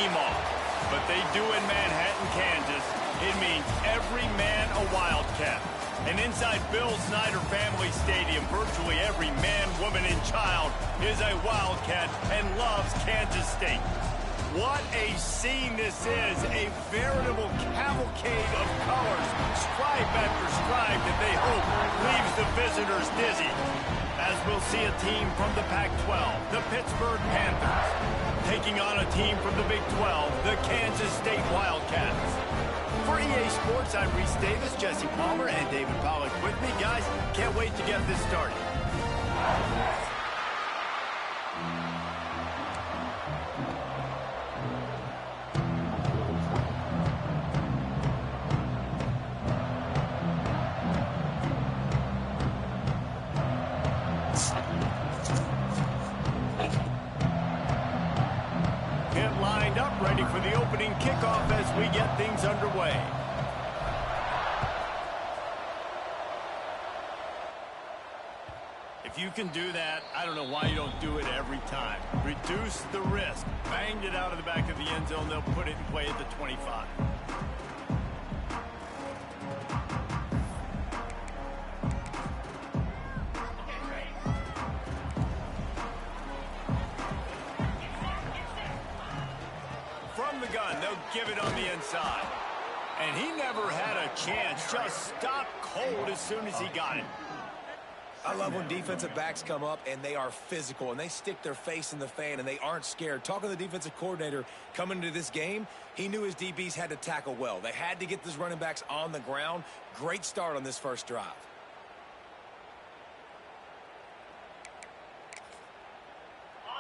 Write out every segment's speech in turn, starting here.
team off. But they do in Manhattan, Kansas. It means every man a Wildcat. And inside Bill Snyder Family Stadium, virtually every man, woman, and child is a Wildcat and loves Kansas State. What a scene this is, a veritable cavalcade of colors, stripe after stripe that they hope leaves the visitors dizzy. As we'll see a team from the Pac-12, the Pittsburgh Panthers, taking on a team from the Big 12, the Kansas State Wildcats. For EA Sports, I'm Reese Davis, Jesse Palmer, and David Pollack with me. Guys, can't wait to get this started. Lined up, ready for the opening kickoff as we get things underway. If you can do that, I don't know why you don't do it every time. Reduce the risk. Banged it out of the back of the end zone. They'll put it in play at the 25. They'll give it on the inside. And he never had a chance. Just stopped cold as soon as he got it. I love when defensive backs come up and they are physical and they stick their face in the fan and they aren't scared. Talking to the defensive coordinator coming into this game, he knew his DBs had to tackle well. They had to get those running backs on the ground. Great start on this first drive.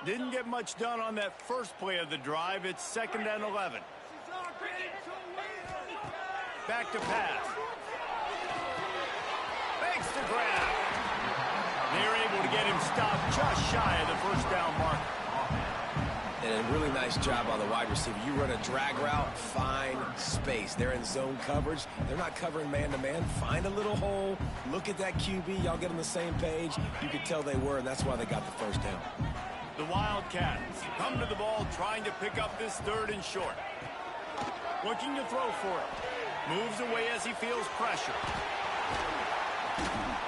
Didn't get much done on that first play of the drive. It's 2nd and 11. Back to pass. Makes the grab. They're able to get him stopped just shy of the first down mark. And a really nice job on the wide receiver. You run a drag route, find space. They're in zone coverage. They're not covering man-to-man. Find a little hole. Look at that QB. Y'all get on the same page. You could tell they were, and that's why they got the first down. The Wildcats come to the ball trying to pick up this 3rd and short. Looking to throw for it. Moves away as he feels pressure.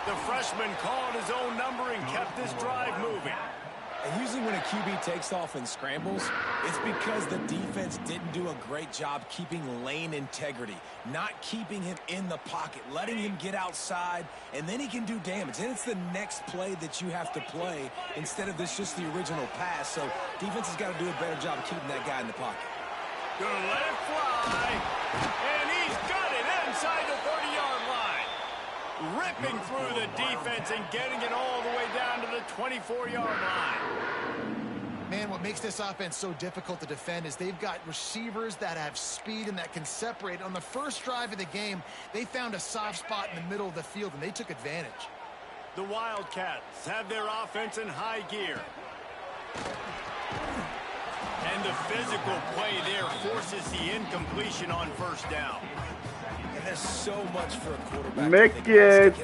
The freshman called his own number and kept this drive moving. And usually when a QB takes off and scrambles, it's because the defense didn't do a great job keeping lane integrity, not keeping him in the pocket, letting him get outside, and then he can do damage. And it's the next play that you have to play instead of this just the original pass. So defense has got to do a better job of keeping that guy in the pocket. Gonna let it fly, and he's got it inside the 30-yard line. Ripping through the defense and getting it all the way down to the 24-yard line. Man, what makes this offense so difficult to defend is they've got receivers that have speed and that can separate. On the first drive of the game, they found a soft spot in the middle of the field, and they took advantage. The Wildcats have their offense in high gear. And the physical play there forces the incompletion on first down. There's so much for a quarterback. Mickey,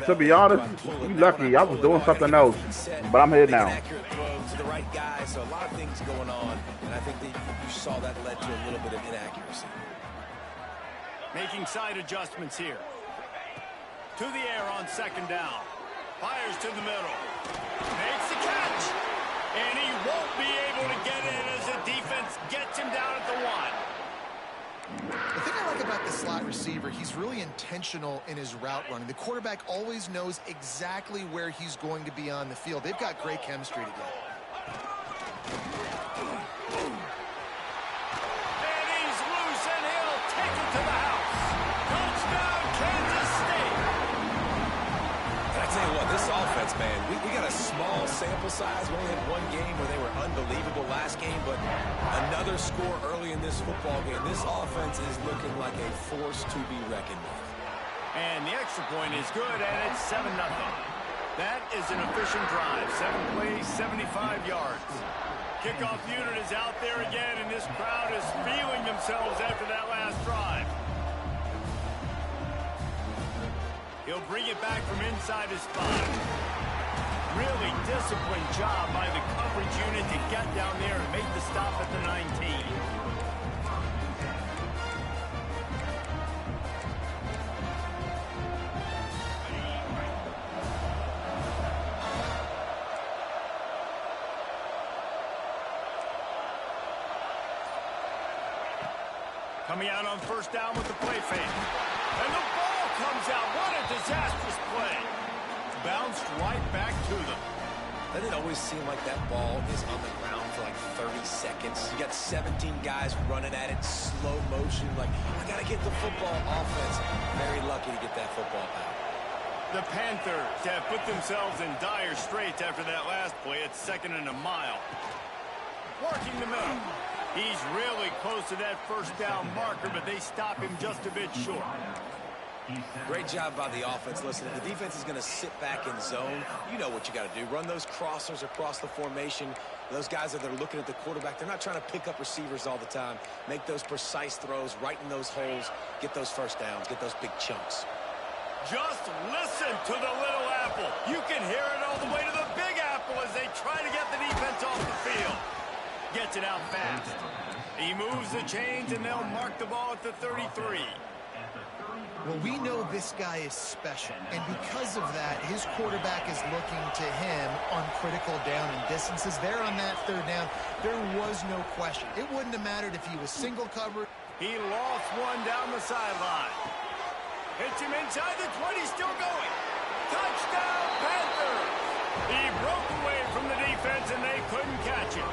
to be honest, you lucky. I was doing something else, but I'm here now. To the right guy, so a lot of things going on, and I think that you saw that led to a little bit of inaccuracy. Making side adjustments here. To the air on 2nd down. Fires to the middle. Makes the catch. And he won't be able to get in as the defense gets him down at the 1. The thing I like about the slot receiver, he's really intentional in his route running. The quarterback always knows exactly where he's going to be on the field. They've got great chemistry together. And he's loose, and he'll take it to the house. Touchdown, Kansas State. And I tell you what, this offense, man, we got a small sample size. We only had one game where they were unbelievable last game, but another score early in this football game. This offense is looking like a force to be reckoned with. And the extra point is good, and it's 7-0. That is an efficient drive. 7 plays, 75 yards. Kickoff unit is out there again, and this crowd is feeling themselves after that last drive. He'll bring it back from inside his spot. Really disciplined job by the coverage unit to get down there and make the stop at the 19. Coming out on first down with the play fake. And the ball comes out. What a disastrous play. Bounced right back to them. Doesn't it always seem like that ball is on the ground for like 30 seconds? You got 17 guys running at it, slow motion. Like, I got to get the football. Offense, very lucky to get that football out. The Panthers have put themselves in dire straits after that last play. It's 2nd and a mile. Working the middle. He's really close to that first down marker, but they stop him just a bit short. Great job by the offense. Listen, if the defense is going to sit back in zone, you know what you got to do. Run those crossers across the formation. Those guys that are looking at the quarterback, they're not trying to pick up receivers all the time. Make those precise throws, right in those holes, get those first downs, get those big chunks. Just listen to the little apple. You can hear it all the way to the big apple as they try to get the defense off the field. Gets it out fast. He moves the chains, and they'll mark the ball at the 33. Well, we know this guy is special, and because of that, his quarterback is looking to him on critical down and distances. There on that third down, there was no question. It wouldn't have mattered if he was single covered. He lost one down the sideline. Hits him inside the 20, still going. Touchdown, Panthers! He broke away from the defense, and they couldn't catch him.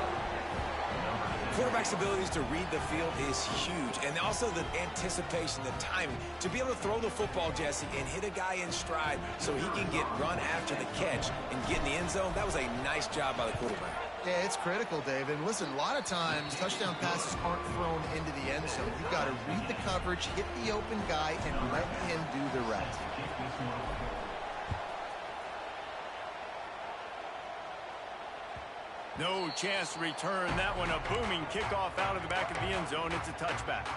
Quarterback's abilities to read the field is huge, and also the anticipation, the timing. To be able to throw the football, Jesse, and hit a guy in stride so he can get run after the catch and get in the end zone, that was a nice job by the quarterback. Yeah, it's critical, Dave. And listen, a lot of times touchdown passes aren't thrown into the end zone. You've got to read the coverage, hit the open guy, and let him do the rest. No chance to return that one. A booming kickoff out of the back of the end zone. It's a touchback.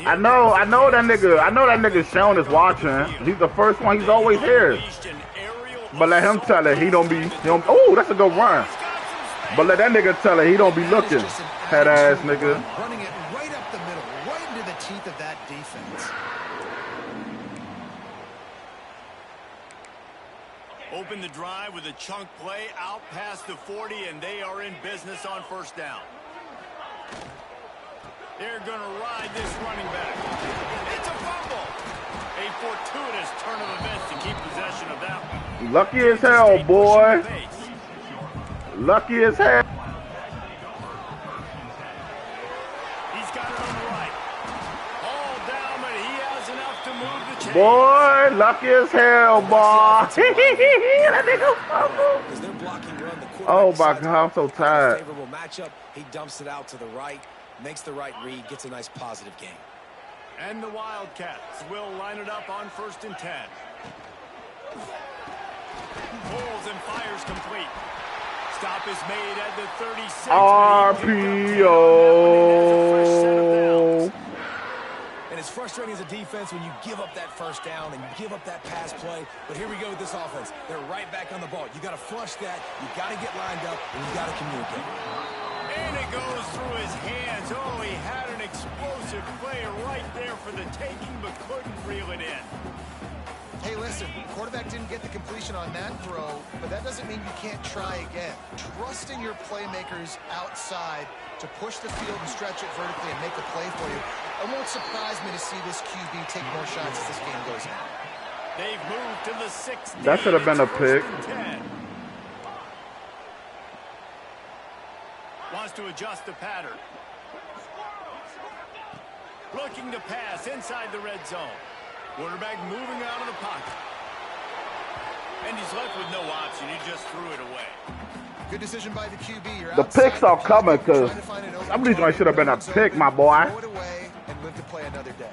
I know that nigga Sean is watching. He's the first one. He's always here. But let him tell it. He don't be. Oh, that's a good run. But let that nigga tell it. He don't be looking. Head ass nigga. Running it right up the middle, right into the teeth of that defense. Open the drive with a chunk play out past the 40, and they are in business on first down. They're going to ride this running back. It's a fumble. A fortuitous turn of events to keep possession of that one. Lucky as hell, boy. Lucky as hell. He's got it on the right. All down, but he has enough to move the chains. Boy, lucky as hell, boy. That nigga fumble. As they're blocking run, the Oh my God, I'm so tired. Favorable matchup. He dumps it out to the right, makes the right read, gets a nice positive gain. And the Wildcats will line it up on 1st and 10. Pulls and fires complete. Stop is made at the 36. RPO. And it's frustrating as a defense when you give up that first down and you give up that pass play. But here we go with this offense. They're right back on the ball. You got to flush that. You got to get lined up, and you got to communicate. And it goes through his hands. Oh, he had an explosive play right there for the taking, but couldn't reel it in. Hey, listen, the quarterback didn't get the completion on that throw, but that doesn't mean you can't try again. Trust in your playmakers outside to push the field and stretch it vertically and make a play for you. It won't surprise me to see this QB take more shots as this game goes on. They've moved to the 6th. That should have been a pick. Wants to adjust the pattern. Looking to pass inside the red zone. Quarterback moving out of the pocket. And he's left with no option. He just threw it away. Good decision by the QB. You're The picks are coming because some of these ones should have been a pick, my boy. Throw it away and live to play another day.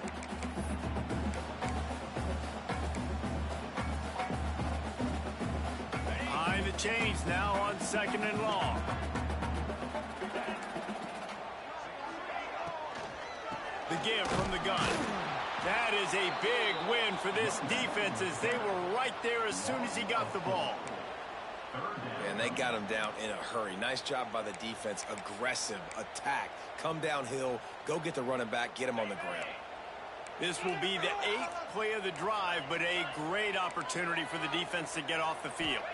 Behind the chains now on 2nd and long. The give from the gun. That is a big win for this defense as they were right there as soon as he got the ball. And they got him down in a hurry. Nice job by the defense. Aggressive attack. Come downhill. Go get the running back. Get him on the ground. This will be the 8th play of the drive, but a great opportunity for the defense to get off the field.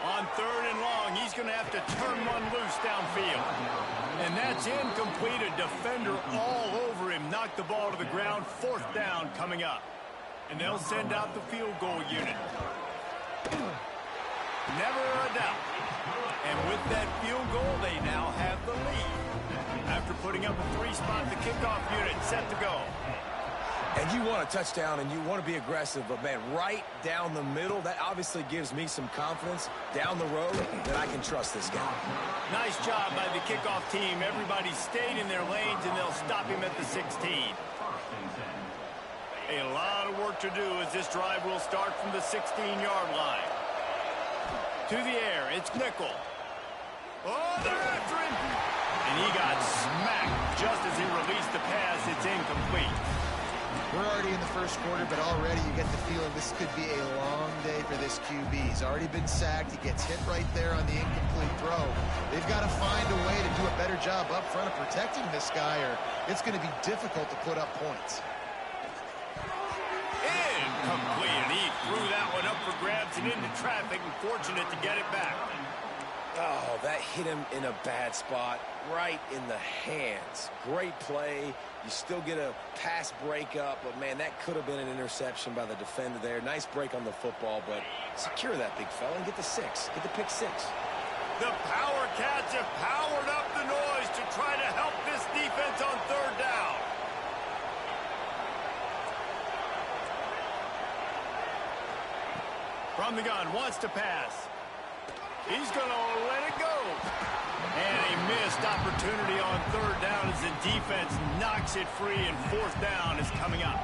On 3rd and long, he's going to have to turn one loose downfield. And that's incomplete. A defender all over him. Knocked the ball to the ground. 4th down coming up. And they'll send out the field goal unit. Never a doubt. And with that field goal, they now have the lead. After putting up a 3-spot, the kickoff unit set to go. And you want a touchdown and you want to be aggressive, but man, right down the middle, that obviously gives me some confidence down the road that I can trust this guy. Nice job by the kickoff team. Everybody stayed in their lanes, and they'll stop him at the 16. A lot of work to do as this drive will start from the 16-yard line. To the air, it's Nickel. Oh, they're after him! And he got smacked just as he released the pass. It's incomplete. We're already in the first quarter, but already you get the feeling this could be a long day for this QB. He's already been sacked. He gets hit right there on the incomplete throw. They've got to find a way to do a better job up front of protecting this guy, or it's going to be difficult to put up points. Incomplete, and he threw that one up for grabs and into traffic, and fortunate to get it back. Oh, that hit him in a bad spot, right in the hands. Great play. You still get a pass breakup, but, man, that could have been an interception by the defender there. Nice break on the football, but secure that big fella and get the 6. Get the pick 6. The Power Cats have powered up the noise to try to help this defense on 3rd down. From the gun, wants to pass. He's going to let it go. And a missed opportunity on 3rd down as the defense knocks it free, and 4th down is coming up.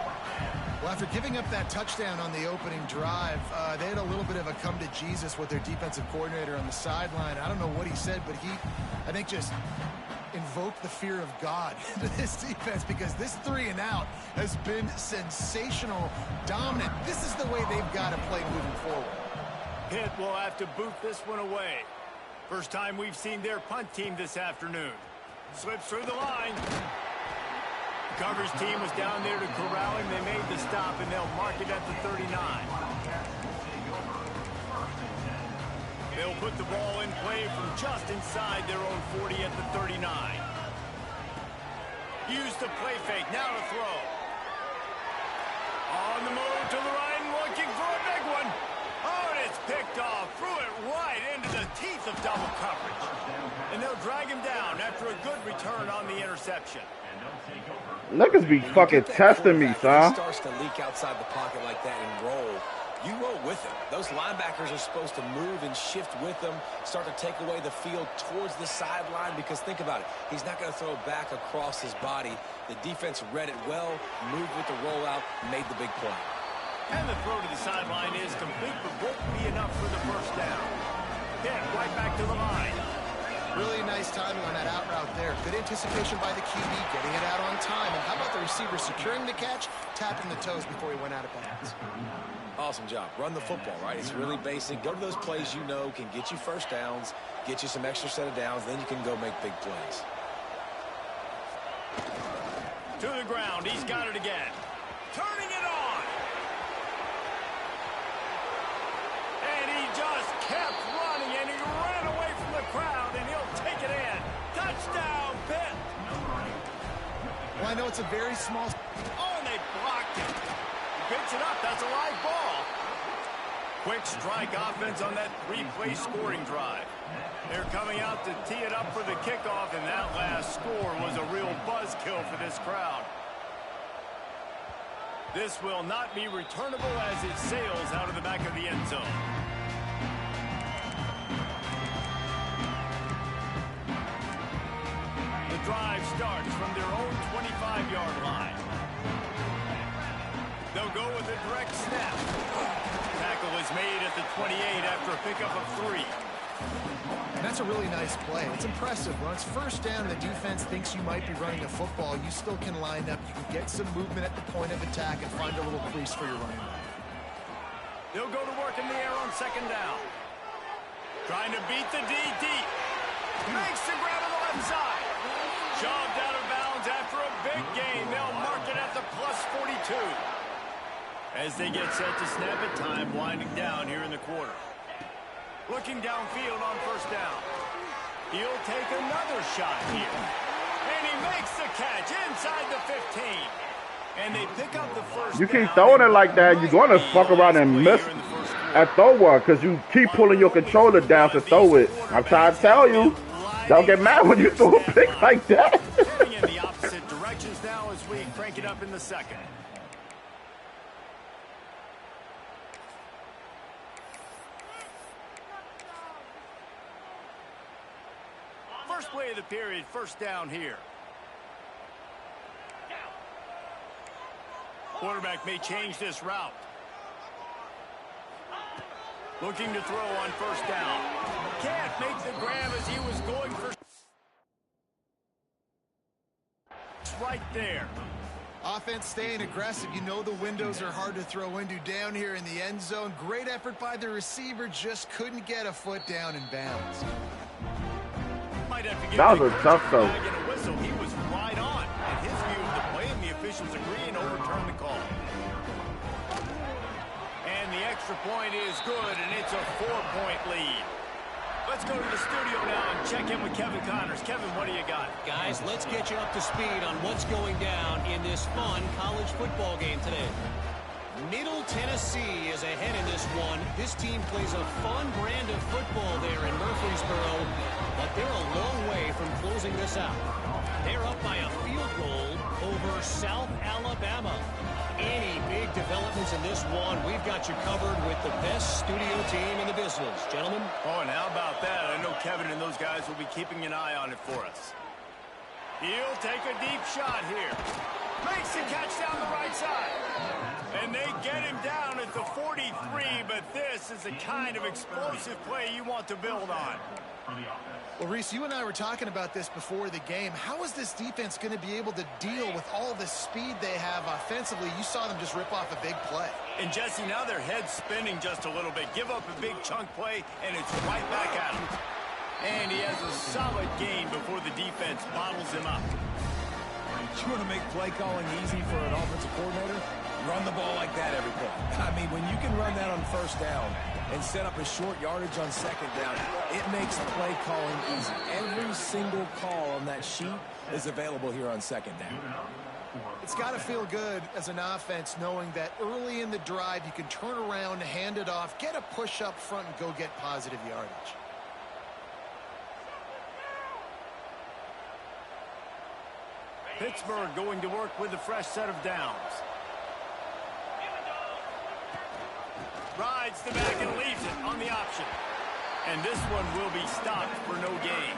Well, after giving up that touchdown on the opening drive, they had a little bit of a come to Jesus with their defensive coordinator on the sideline. I don't know what he said, but he, I think, just invoked the fear of God into this defense, because this 3-and-out has been sensational, dominant. This is the way they've got to play moving forward. Pitt will have to boot this one away. First time we've seen their punt team this afternoon. Slips through the line. The coverage team was down there to corral him. They made the stop, and they'll mark it at the 39. They'll put the ball in play from just inside their own 40 at the 39. Use the play fake. Now to throw. On the move to the right and looking for a big one. Oh, and it's picked off. Threw it right into the teeth of double coverage. And they'll drag him down after a good return on the interception. Niggas be fucking testing me, son. He starts to leak outside the pocket like that and roll. You roll with him. Those linebackers are supposed to move and shift with them, start to take away the field towards the sideline, because think about it. He's not going to throw back across his body. The defense read it well, moved with the rollout, made the big play. And the throw to the sideline is complete, but won't be enough for the 1st down. Pitt right back to the line. Really nice timing on that out route there. Good anticipation by the QB, getting it out on time. And how about the receiver securing the catch, tapping the toes before he went out of bounds? Awesome job. Run the football, right? It's really basic. Go to those plays you know can get you 1st downs, get you some extra set of downs, then you can go make big plays. To the ground. He's got it again. Turning it on. And he just kept running, and he ran away from the crowd, and he'll take it in. Touchdown, Pitt. Well, I know it's a very small... Oh, and they blocked it. He picks it up. That's a live ball. Quick strike offense on that 3-play scoring drive. They're coming out to tee it up for the kickoff, and that last score was a real buzzkill for this crowd. This will not be returnable as it sails out of the back of the end zone. The drive starts from their own 25-yard line. They'll go with a direct snap. Tackle is made at the 28 after a pickup of 3. And that's a really nice play. It's impressive. When it's 1st down and the defense thinks you might be running a football, you still can line up. You can get some movement at the point of attack and find a little crease for your running back. They'll go to work in the air on 2nd down. Trying to beat the D deep. Makes the grab on the left side. Shoved out of bounds after a big gain. They'll mark it at the plus 42. As they get set to snap it, time winding down here in the quarter. Looking downfield on first down. He'll take another shot here. And he makes the catch inside the 15. And they pick up the first You keep down. throwing it like that, you're going to fuck around and miss at thrower because you keep pulling your controller down to throw it. I'm trying to tell you, don't get mad when you throw a pick like that. Going in the opposite directions now as we crank it up in the second. First play of the period, first down here. Quarterback may change this route. Looking to throw on first down. Can't make the grab as he was going for. It's right there. Offense staying aggressive. You know the windows are hard to throw into down here in the end zone. Great effort by the receiver. Just couldn't get a foot down in bounds. That was a tough throw. He was right on. And his view of the play, and the officials agree and overturn the call. And the extra point is good, and it's a 4-point lead. Let's go to the studio now and check in with Kevin Connors. Kevin, what do you got? Guys, let's get you up to speed on what's going down in this fun college football game today. Middle Tennessee is ahead in this one. This team plays a fun brand of football there in Murfreesboro, but they're a long way from closing this out. They're up by a field goal over South Alabama. Any big developments in this one, we've got you covered with the best studio team in the business. Gentlemen? Oh, and how about that? I know Kevin and those guys will be keeping an eye on it for us. He'll take a deep shot here. Makes the catch down the right side. And they get him down at the 43, but this is the kind of explosive play you want to build on. Well, Reese, you and I were talking about this before the game. How is this defense going to be able to deal with all the speed they have offensively? You saw them just rip off a big play. And, Jesse, now their head's spinning just a little bit. Give up a big chunk play, and it's right back at him. And he has a solid gain before the defense bottles him up. You want to make play calling easy for an offensive coordinator? Run the ball like that every play. I mean, when you can run that on first down and set up a short yardage on second down, it makes play calling easy. Every single call on that sheet is available here on second down. It's got to feel good as an offense knowing that early in the drive you can turn around, hand it off, get a push up front, and go get positive yardage. Pittsburgh going to work with a fresh set of downs. Rides the back and leaves it on the option. And this one will be stopped for no gain.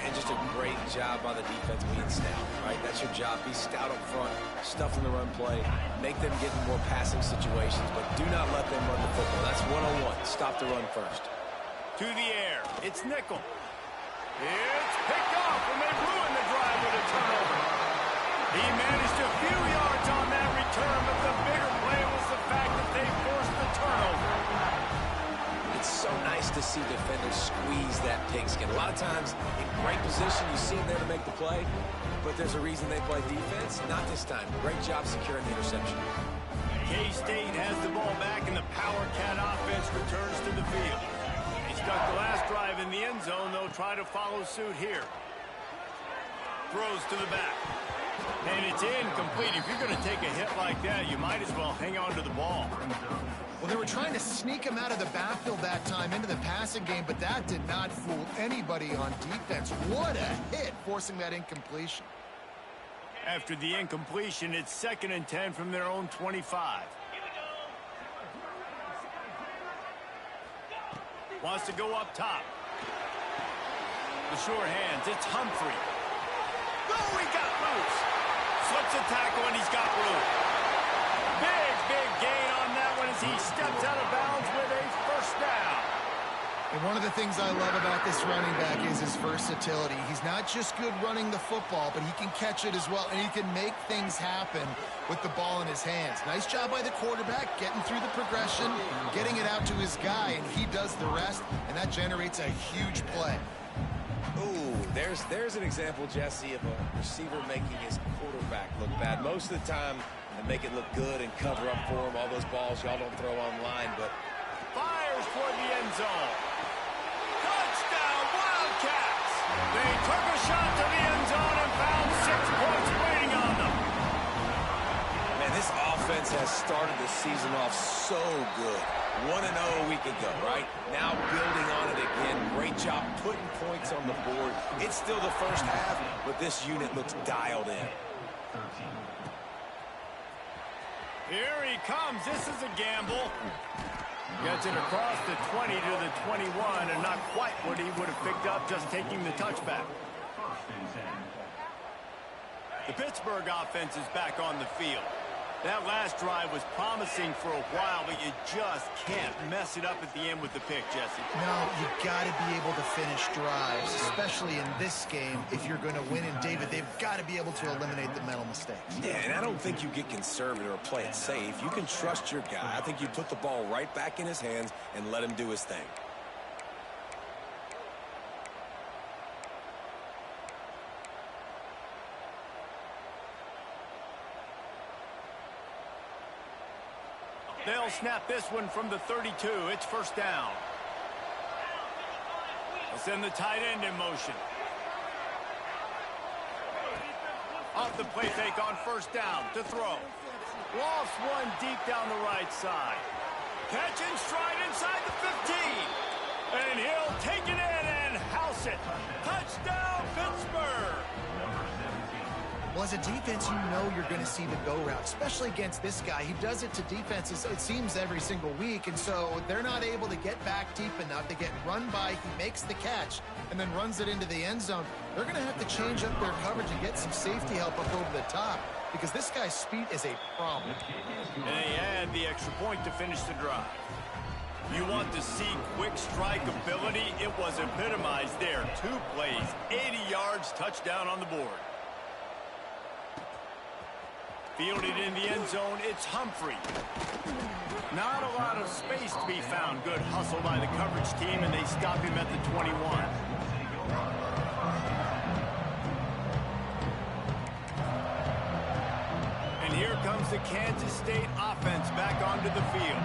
And just a great job by the defense being stout, right? That's your job. Be stout up front, stuff in the run play, make them get in more passing situations, but do not let them run the football. That's one-on-one. Stop the run first. To the air. It's nickel. It's picked off, and they ruin the drive with a turnover. He managed a few yards on that return, but the bigger play was the fact that they forced the turnover. It's so nice to see defenders squeeze that pigskin. A lot of times, in great position, you see them there to make the play, but there's a reason they play defense. Not this time. Great job securing the interception. K-State has the ball back, and the Power Cat offense returns to the field. Stuck the last drive in the end zone. They'll try to follow suit here. Throws to the back. And it's incomplete. If you're going to take a hit like that, you might as well hang on to the ball. Well, they were trying to sneak him out of the backfield that time into the passing game, but that did not fool anybody on defense. What a hit, forcing that incompletion. After the incompletion, it's 2nd and 10 from their own 25. Wants to go up top. The sure hands. It's Humphrey. Oh, he got loose. Slips a tackle, and he's got room. Big gain on that one as he steps out of bounds with a first down. And one of the things I love about this running back is his versatility. He's not just good running the football, but he can catch it as well, and he can make things happen with the ball in his hands. Nice job by the quarterback, getting through the progression, getting it out to his guy, and he does the rest, and that generates a huge play. Ooh, there's an example, Jesse, of a receiver making his quarterback look bad. Most of the time, they make it look good and cover up for him. All those balls y'all don't throw online, but fires fires toward the end zone. Touchdown, Wildcats! They took a shot to the end zone and found 6 points waiting on them. Man, this offense has started the season off so good. 1-0 a week ago, right? Now building on it again. Great job putting points on the board. It's still the first half, but this unit looks dialed in. Here he comes. This is a gamble. Gets it across the 20 to the 21, and not quite what he would have picked up just taking the touchback. The Pittsburgh offense is back on the field. That last drive was promising for a while, but you just can't mess it up at the end with the pick, Jesse. No, you got to be able to finish drives, especially in this game. If you're going to win, and David, they've got to be able to eliminate the mental mistakes. Yeah, and I don't think you get conservative or play it safe. You can trust your guy. I think you put the ball right back in his hands and let him do his thing. They'll snap this one from the 32. It's first down. They'll send the tight end in motion. Off the play fake on first down to throw. Lofts one deep down the right side. Catch and stride inside the 15. And he'll take it in and house it. Touchdown, Pittsburgh. Well, as a defense, you know you're going to see the go route, especially against this guy. He does it to defenses, it seems, every single week, and so they're not able to get back deep enough. They get run by, he makes the catch, and then runs it into the end zone. They're going to have to change up their coverage and get some safety help up over the top, because this guy's speed is a problem. And they add the extra point to finish the drive. You want to see quick strike ability? It was epitomized there. 2 plays, 80 yards, touchdown on the board. Fielded in the end zone, it's Humphrey. Not a lot of space to be found. Good hustle by the coverage team, and they stop him at the 21. And here comes the Kansas State offense back onto the field.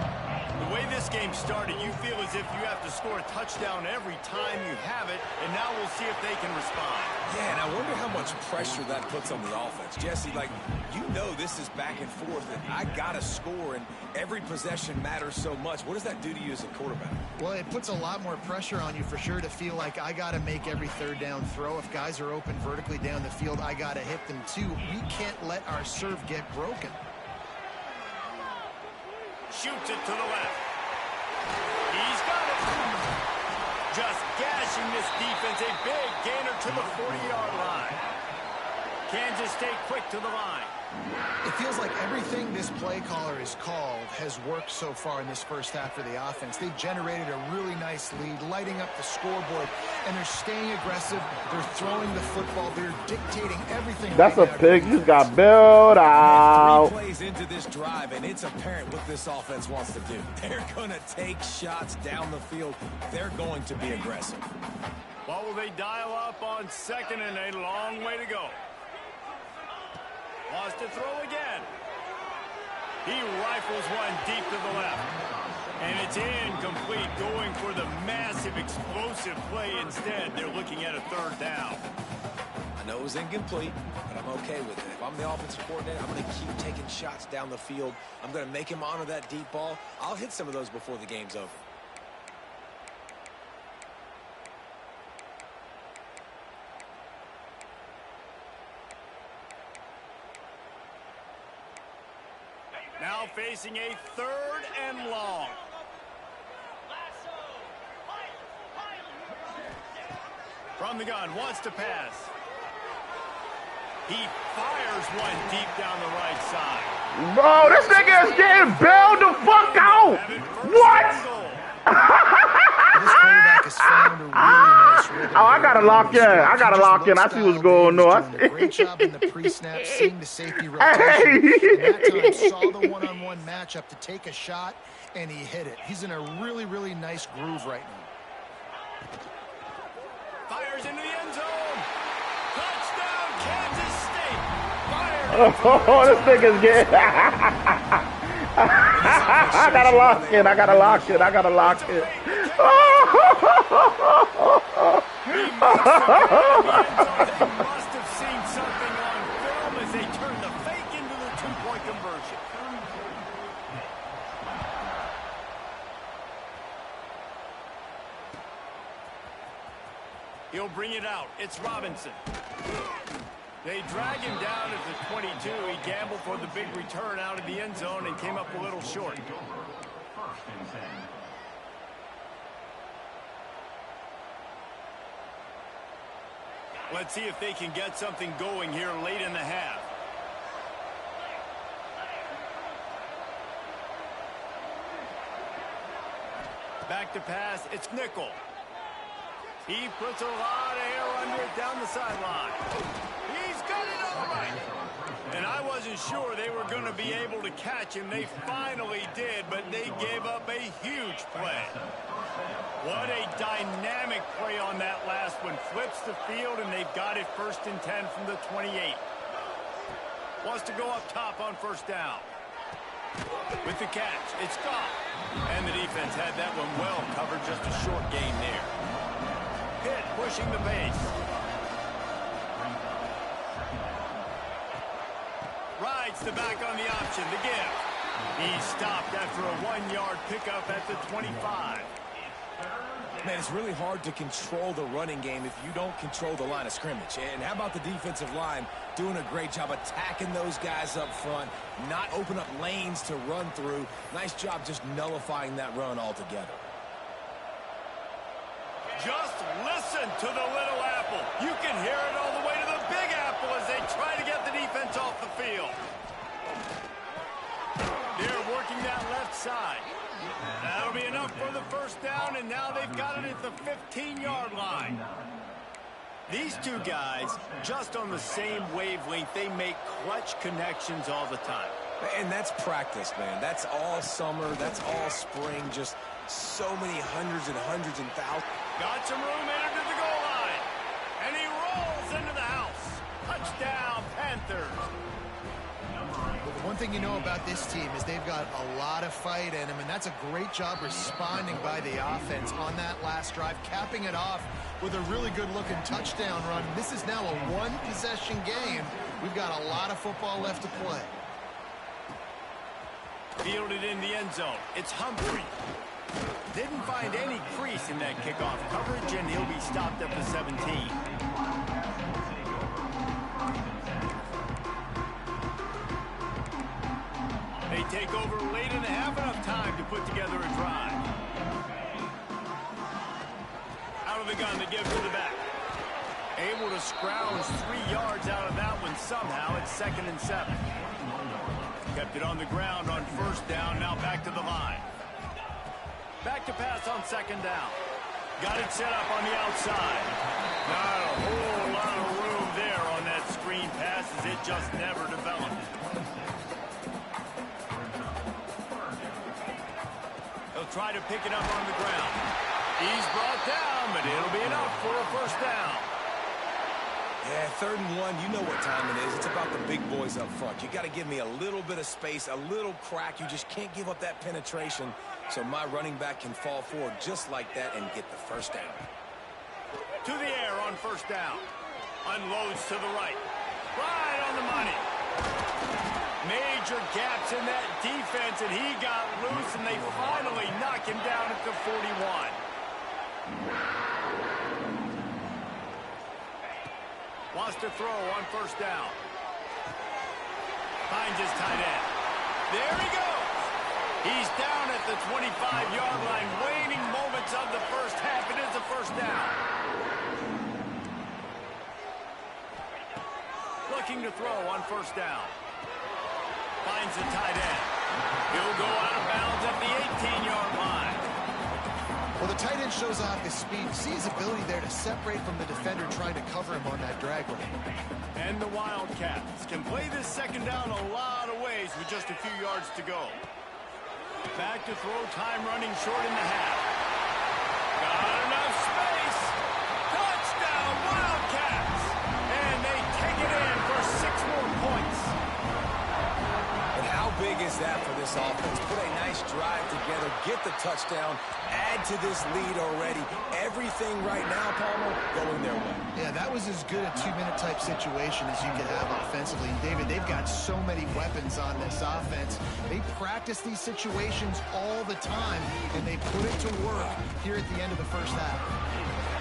The way this game started, you feel as if you have to score a touchdown every time you have it, and now we'll see if they can respond. Yeah, and I wonder how much pressure that puts on the offense. Jesse, like, you know this is back and forth, and I got to score, and every possession matters so much. What does that do to you as a quarterback? Well, it puts a lot more pressure on you for sure to feel like I got to make every third down throw. If guys are open vertically down the field, I got to hit them too. We can't let our serve get broken. Shoots it to the left. He's got it. Just gashing this defense. A big gainer to the 40-yard line. Kansas State quick to the line. It feels like everything this play caller has called has worked so far in this first half for the offense. They've generated a really nice lead, lighting up the scoreboard, and they're staying aggressive. They're throwing the football. They're dictating everything. That's a pick. You got bailed out. 3 plays into this drive, and it's apparent what this offense wants to do. They're going to take shots down the field. They're going to be aggressive. What will they dial up on second, and a long way to go? Wants to throw again. He rifles one deep to the left. And it's incomplete, going for the massive explosive play instead. They're looking at a third down. I know it was incomplete, but I'm okay with it. If I'm the offensive coordinator, I'm going to keep taking shots down the field. I'm going to make him honor that deep ball. I'll hit some of those before the game's over. Now facing a third and long. From the gun, wants to pass. He fires one deep down the right side. Bro, this nigga is getting bailed the fuck out. What? This quarterback has found a really nice rhythm. Oh, I gotta lock in. I gotta lock in. I see what's going on. Doing a great job in the pre-snap, seeing the safety rotation. And that time saw the one-on-one matchup to take a shot, and he hit it. He's in a really, really nice groove right now. Fires into the end zone. Touchdown, Kansas State. Fires. Oh, this nigga's getting. This I gotta lock it. I gotta lock it. I gotta lock it. He must have seen something on film as they turned the fake into the two-point conversion. He'll bring it out. It's Robinson. They drag him down at the 22. He gambled for the big return out of the end zone and came up a little short. Let's see if they can get something going here late in the half. Back to pass. It's Nickel. He puts a lot of air under it down the sideline. He's got it all right. And I wasn't sure they were going to be able to catch him. They finally did, but they gave up a huge play. What a dynamic play on that last one. Flips the field, and they've got it 1st and 10 from the 28. Wants to go up top on 1st down. With the catch, it's gone. And the defense had that one well covered, just a short gain there. Pitt pushing the base. Rides the back on the option, the give. He's stopped after a 1-yard pickup at the 25. Man, it's really hard to control the running game if you don't control the line of scrimmage. And how about the defensive line doing a great job attacking those guys up front, not open up lanes to run through. Nice job just nullifying that run altogether. Just listen to the little apple. You can hear it all the way to the big apple as they try to get the defense off the field. They're working that left side. That'll be enough for the 1st down, and now they've got it at the 15-yard line. These two guys, just on the same wavelength, they make clutch connections all the time. And that's practice, man. That's all summer. That's all spring. Just so many hundreds and thousands. Got some room entered to the goal line. And he rolls into the house. Touchdown, Panthers. One thing you know about this team is they've got a lot of fight in them, and that's a great job responding by the offense on that last drive, capping it off with a really good-looking touchdown run. This is now a one-possession game. We've got a lot of football left to play. Fielded in the end zone. It's Humphrey. Didn't find any crease in that kickoff coverage, and he'll be stopped at the 17. They take over late in the half, enough time to put together a drive. Out of the gun to give to the back. Able to scrounge 3 yards out of that one somehow. It's 2nd and 7. Kept it on the ground on 1st down, now back to the line. Back to pass on 2nd down. Got it set up on the outside. Not a whole lot of room there on that screen pass as it just never developed. He'll try to pick it up on the ground. He's brought down, but it'll be enough for a 1st down. Yeah, 3rd and 1, you know what time it is. It's about the big boys up front. You got to give me a little bit of space, a little crack. You just can't give up that penetration so my running back can fall forward just like that and get the 1st down. To the air on 1st down. Unloads to the right. Right on the money. Major gaps in that defense, and he got loose, and they finally knock him down at the 41. Wants to throw on 1st down. Finds his tight end. There he goes. He's down at the 25-yard line. Waning moments of the 1st half. It is a 1st down. Looking to throw on 1st down. Finds the tight end. He'll go out of bounds at the 18-yard line. Well, the tight end shows off his speed. See his ability there to separate from the defender trying to cover him on that drag run. And the Wildcats can play this 2nd down a lot of ways with just a few yards to go. Back to throw, time running short in the half. Got enough space. Touchdown, Wildcats. And they take it in for 6 more points. And how big is that for this offense. Put a nice drive together, get the touchdown, add to this lead already. Everything right now, Palmer, going their way. Yeah, that was as good a 2-minute type situation as you could have offensively. And David, they've got so many weapons on this offense. They practice these situations all the time, and they put it to work here at the end of the first half.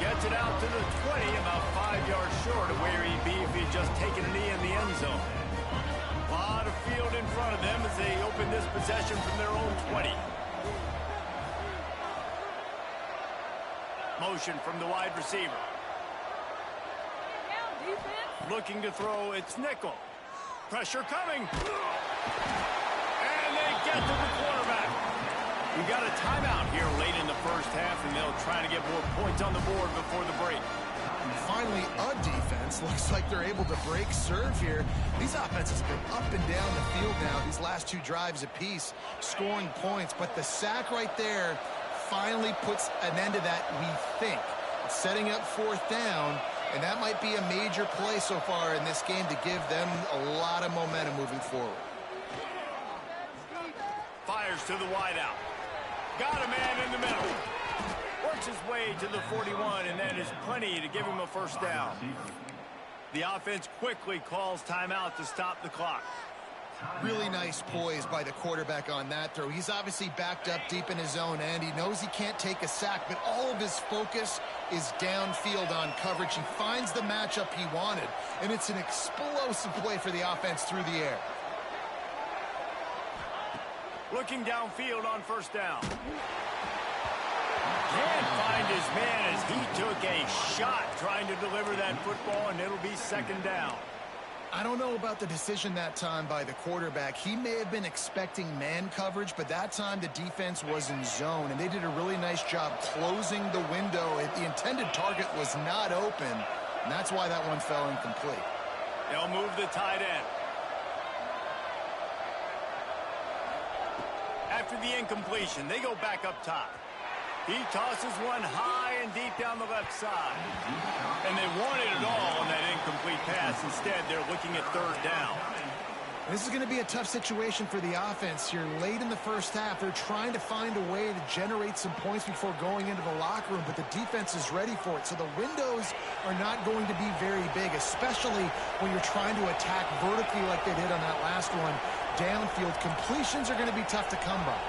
Gets it out to the 20, about 5 yards short of where he'd be if he'd just taken a knee in the end zone. A lot of field in front of them as they open this possession from their own 20. Motion from the wide receiver. Looking to throw, it's nickel. Pressure coming. And they get to the quarterback. We got a timeout here late in the first half, and they'll try to get more points on the board before the break. And finally, a defense. Looks like they're able to break serve here. These offenses have been up and down the field now, these last 2 drives apiece, scoring points. But the sack right there finally puts an end to that, we think. It's setting up 4th down, and that might be a major play so far in this game to give them a lot of momentum moving forward. Fires to the wideout. Got a man in the middle. Works his way to the 41, and that is plenty to give him a first down. The offense quickly calls timeout to stop the clock. Really nice poise by the quarterback on that throw. He's obviously backed up deep in his own end. He knows he can't take a sack, but all of his focus is downfield on coverage. He finds the matchup he wanted, and it's an explosive play for the offense through the air. Looking downfield on first down. Can't find his man as he took a shot trying to deliver that football, and it'll be 2nd down. I don't know about the decision that time by the quarterback. He may have been expecting man coverage, but that time the defense was in zone, and they did a really nice job closing the window. The intended target was not open, and that's why that one fell incomplete. They'll move the tight end. After the incompletion, they go back up top. He tosses one high and deep down the left side. And they wanted it all on that incomplete pass. Instead, they're looking at 3rd down. This is going to be a tough situation for the offense here. Late in the first half, they're trying to find a way to generate some points before going into the locker room, but the defense is ready for it. So the windows are not going to be very big, especially when you're trying to attack vertically like they did on that last one. Downfield completions are going to be tough to come by.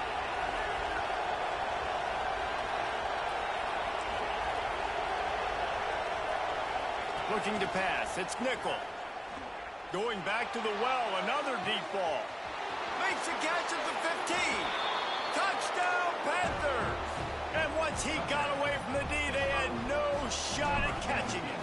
Looking to pass. It's nickel. Going back to the well. Another deep ball. Makes a catch at the 15. Touchdown, Panthers. And once he got away from the D, they had no shot at catching it.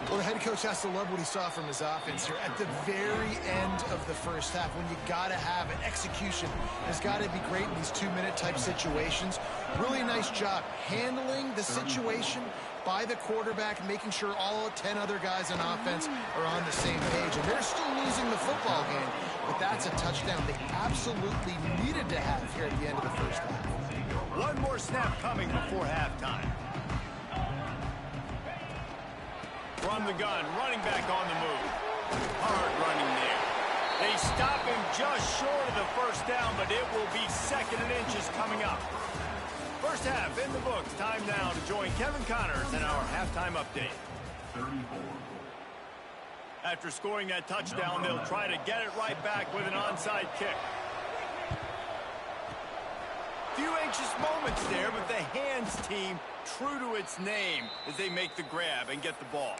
Well, the head coach has to love what he saw from his offense here at the very end of the first half. When you got to have it, execution has got to be great in these 2-minute type situations. Really nice job handling the situation by the quarterback, making sure all 10 other guys on offense are on the same page. And they're still losing the football game, but that's a touchdown they absolutely needed to have here at the end of the first half. One more snap coming before halftime. From the gun, running back on the move. Hard running there. They stop him just short of the first down, but it will be 2nd and inches coming up. First half in the books. Time now to join Kevin Connors in our halftime update. 34. After scoring that touchdown, they'll try to get it right back with an onside kick. Few anxious moments there, but the hands team true to its name as they make the grab and get the ball.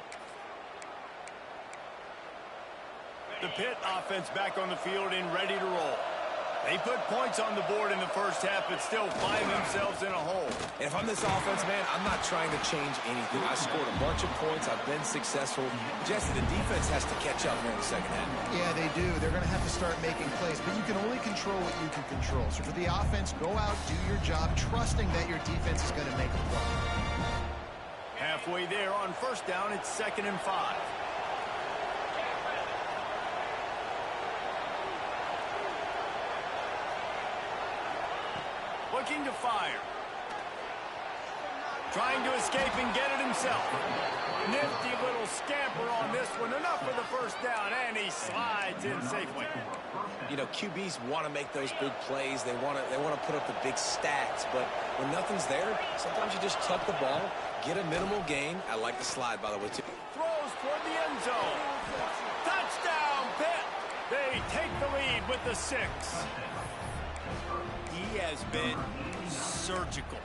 The Pitt offense back on the field and ready to roll. They put points on the board in the first half, but still find themselves in a hole. And if I'm this offense, man, I'm not trying to change anything. I scored a bunch of points. I've been successful. Jesse, the defense has to catch up here in the second half. Yeah, they do. They're going to have to start making plays, but you can only control what you can control. So for the offense, go out, do your job, trusting that your defense is going to make a play. Halfway there on first down, it's 2nd and 5. Looking to fire. Trying to escape and get it himself. Nifty little scamper on this one. Enough for the first down, and he slides in safely. You know, QBs want to make those big plays. They want to put up the big stats. But when nothing's there, sometimes you just tuck the ball, get a minimal gain. I like the slide, by the way, too. Throws toward the end zone. Touchdown, Pitt. They take the lead with the 6. He has been surgical.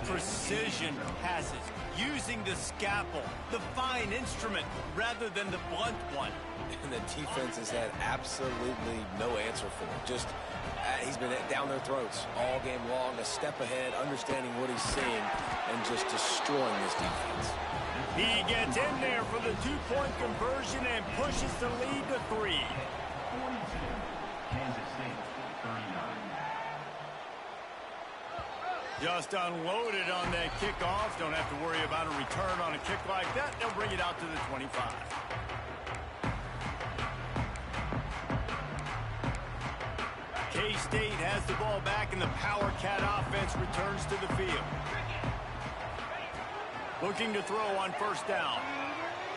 Precision passes, using the scalpel, the fine instrument, rather than the blunt one. And the defense has had absolutely no answer for him. Just, he's been down their throats all game long, a step ahead, understanding what he's seeing, and just destroying this defense. He gets in there for the 2-point conversion and pushes the lead to 3. Just unloaded on that kickoff. Don't have to worry about a return on a kick like that. They'll bring it out to the 25. K-State has the ball back, and the Power Cat offense returns to the field. Looking to throw on first down.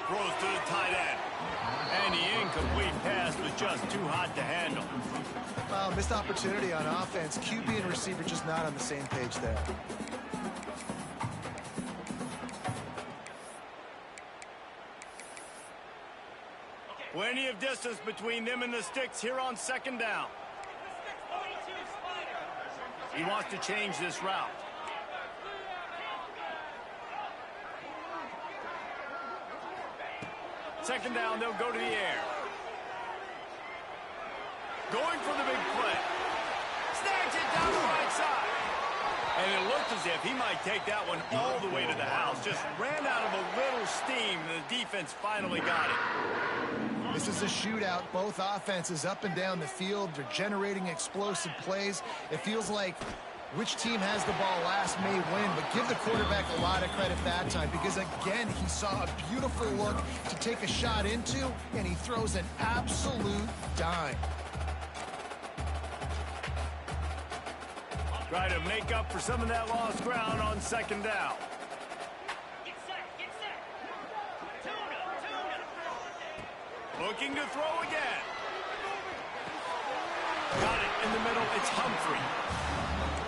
Throws to the tight end. And the incomplete pass was just too hot to handle. Missed opportunity on offense. QB and receiver just not on the same page there. Plenty of distance between them and the sticks here on second down. He wants to change this route. Second down, they'll go to the air. Going for the big play. Snags it down the right side. And it looked as if he might take that one all the way to the house. Just ran out of a little steam. The defense finally got it. This is a shootout. Both offenses up and down the field. They're generating explosive plays. It feels like which team has the ball last may win, but give the quarterback a lot of credit that time because, again, he saw a beautiful look to take a shot into, and he throws an absolute dime. Try to make up for some of that lost ground on second down. Looking to throw again. Got it in the middle. It's Humphrey.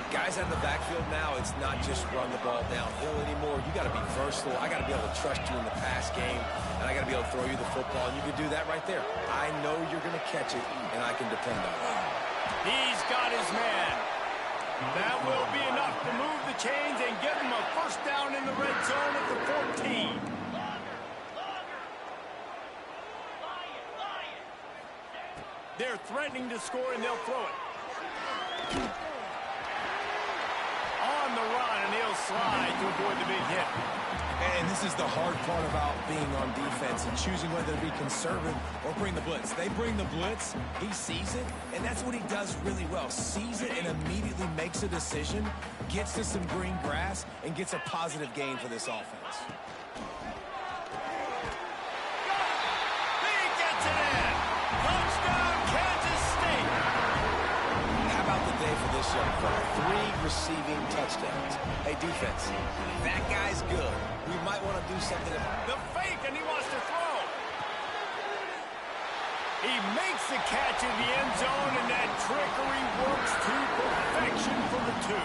Guys out of the backfield now, it's not just run the ball downhill anymore. You got to be versatile. I got to be able to trust you in the pass game, and I got to be able to throw you the football, and you can do that right there. I know you're going to catch it, and I can depend on it. He's got his man. That will be enough to move the chains and get him a first down in the red zone at the 14. They're threatening to score, and they'll throw it. On the run, and he'll slide to avoid the big hit. And this is the hard part about being on defense and choosing whether to be conservative or bring the blitz. They bring the blitz, he sees it, and that's what he does really well. Sees it and immediately makes a decision, gets to some green grass, and gets a positive gain for this offense. He gets it in. Touchdown, Kansas State. How about the day for this young fella? 3 receiving touchdowns. Hey, defense, that guy's good. We might want to do something about The fake, and he wants to throw. He makes the catch in the end zone, and that trickery works to perfection for the 2.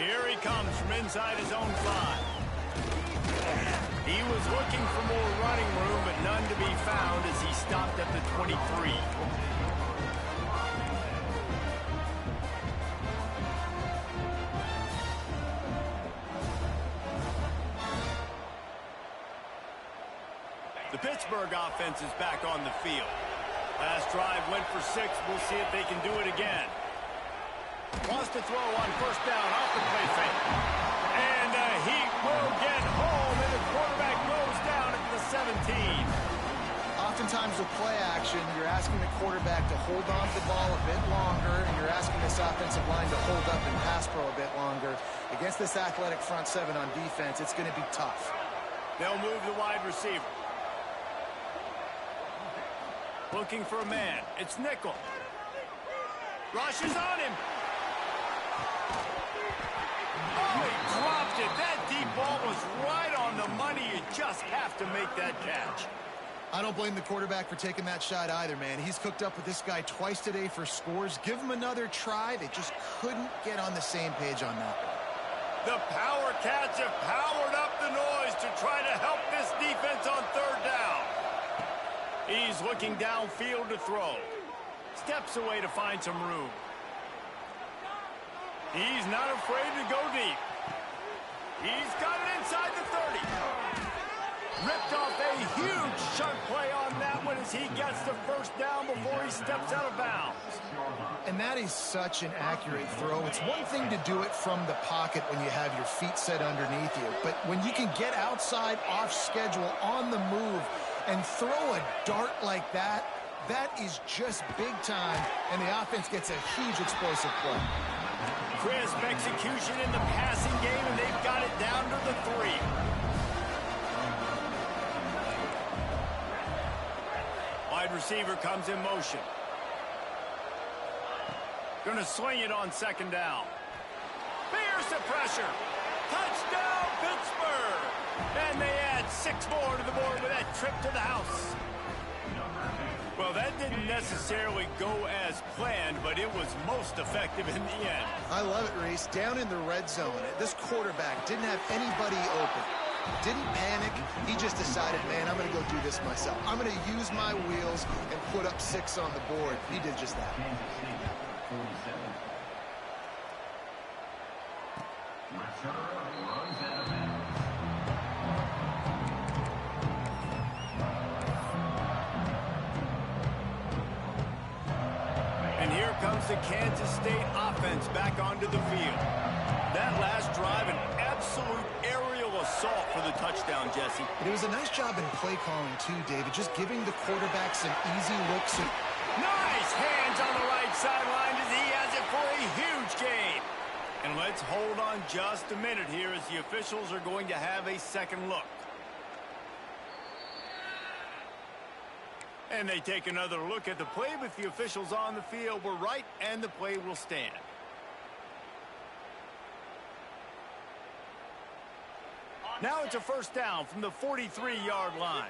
Here he comes from inside his own 5. He was looking for more running room, but none to be found as he stopped at the 23. The Pittsburgh offense is back on the field. Last drive went for 6. We'll see if they can do it again. Wants to throw on first down off the play fake. And he will get home, and the quarterback goes down at the 17. Oftentimes with play action, you're asking the quarterback to hold on to the ball a bit longer, and you're asking this offensive line to hold up and pass pro a bit longer. Against this athletic front 7 on defense, it's going to be tough. They'll move the wide receiver. Looking for a man. It's Nickel. Rushes on him. Oh, he dropped I don't blame the quarterback for taking that shot either, man. He's cooked up with this guy twice today for scores. Give him another try. They just couldn't get on the same page on that. The Power Cats have powered up the noise to try to help this defense on third down. He's looking downfield to throw. Steps away to find some room. He's not afraid to go deep. He's got it inside the 30. Ripped off a huge chunk play on that one as he gets the first down before he steps out of bounds. And that is such an accurate throw. It's one thing to do it from the pocket when you have your feet set underneath you, but when you can get outside, off schedule, on the move, and throw a dart like that, that is just big time, and the offense gets a huge explosive play. Crisp execution in the passing game, and they've got it down to the 3. Wide receiver comes in motion. Gonna swing it on second down. Fierce the pressure. Touchdown, Pittsburgh! And they add 6 more to the board with that trip to the house. Well, that didn't necessarily go as planned, but it was most effective in the end. I love it, Reese. Down in the red zone, this quarterback didn't have anybody open. Didn't panic. He just decided, man, I'm going to go do this myself. I'm going to use my wheels and put up 6 on the board. He did just that. And here comes the Kansas State offense back onto the field. That last drive, an absolute aerial assault for the touchdown, Jesse. It was a nice job in play calling, too, David, just giving the quarterback some easy looks. Nice hands on the right sideline as he has it for a huge gain. And let's hold on just a minute here as the officials are going to have a second look. And they take another look at the play, but the officials on the field were right, and the play will stand. Now it's a first down from the 43-yard line.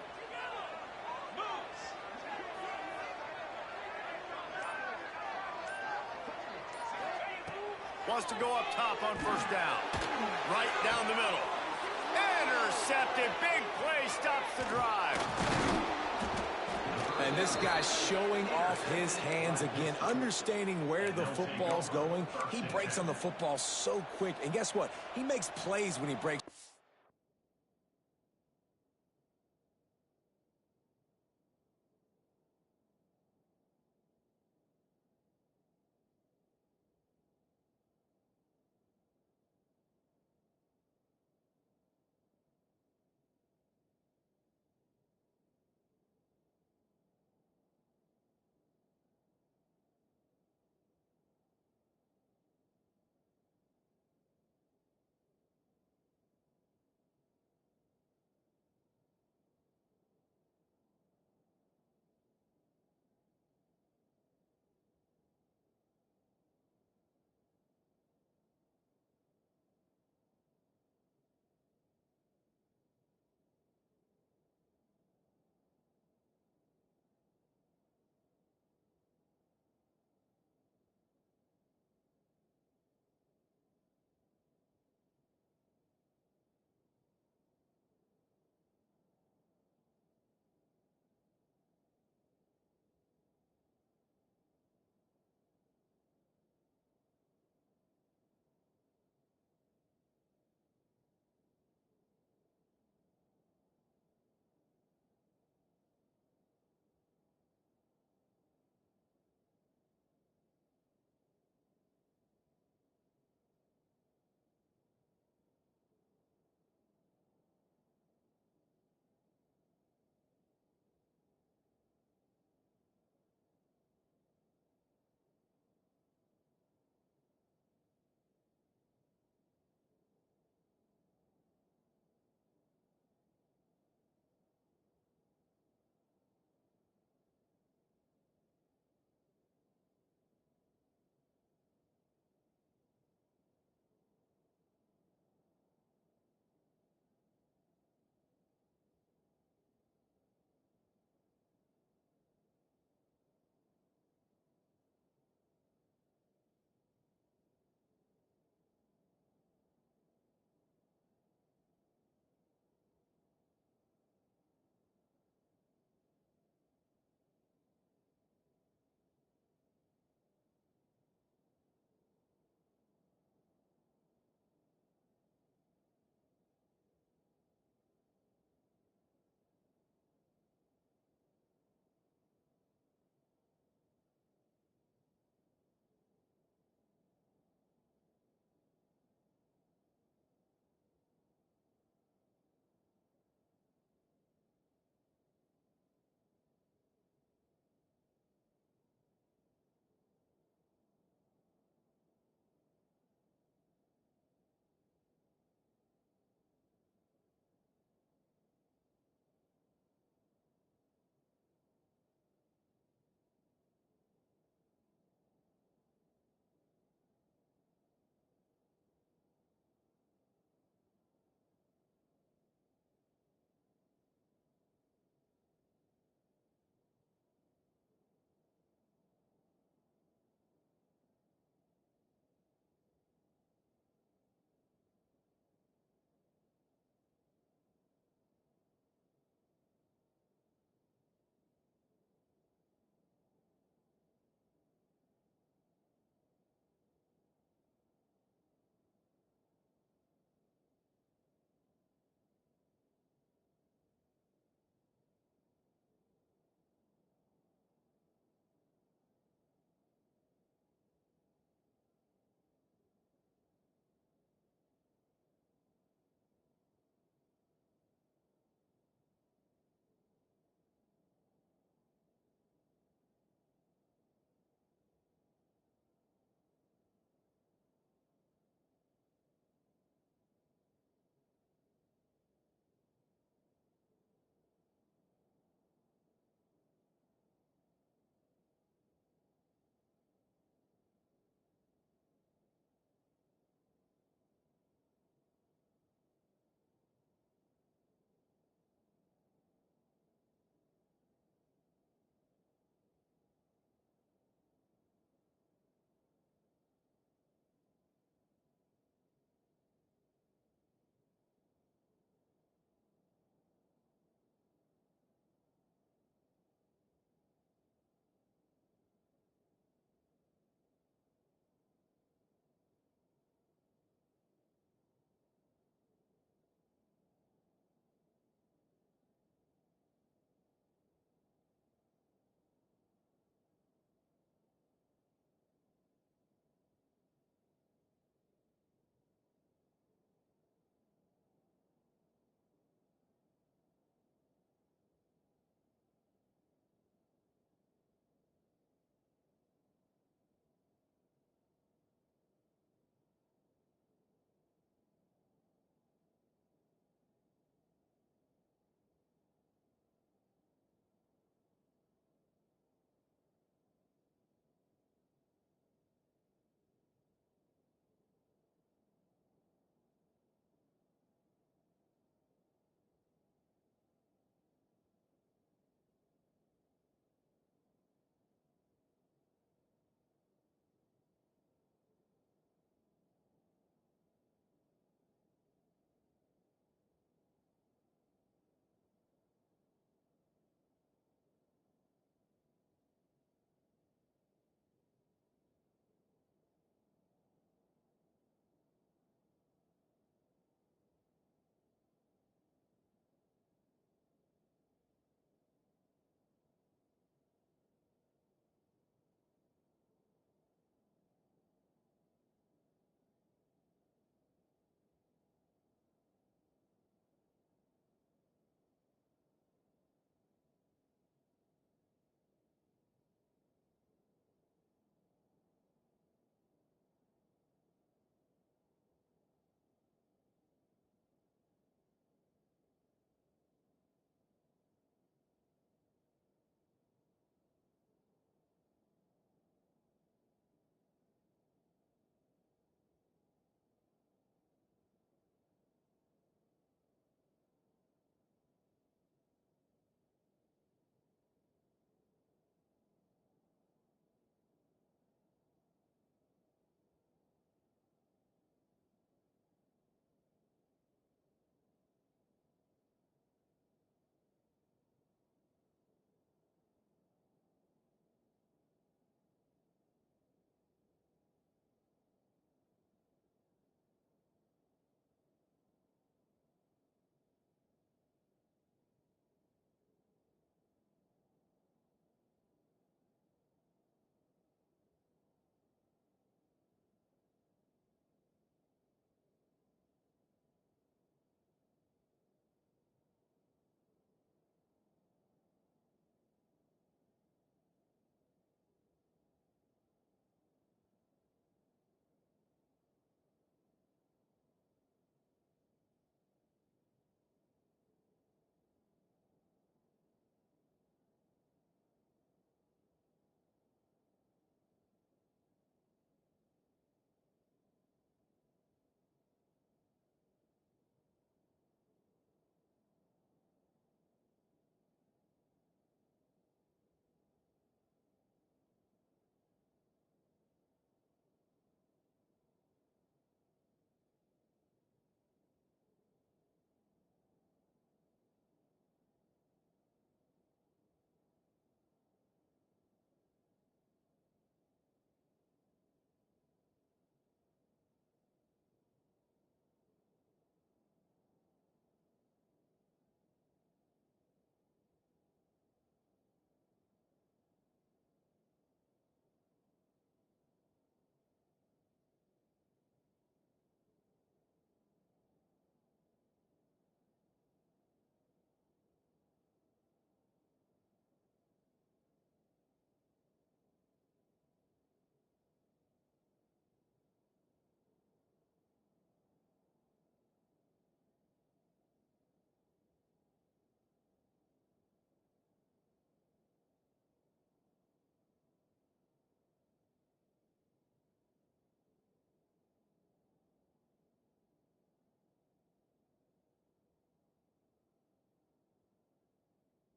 Wants to go up top on first down. Right down the middle. Intercepted. Big play stops the drive. And this guy's showing off his hands again, understanding where the football's going. He breaks on the football so quick. And guess what? He makes plays when he breaks.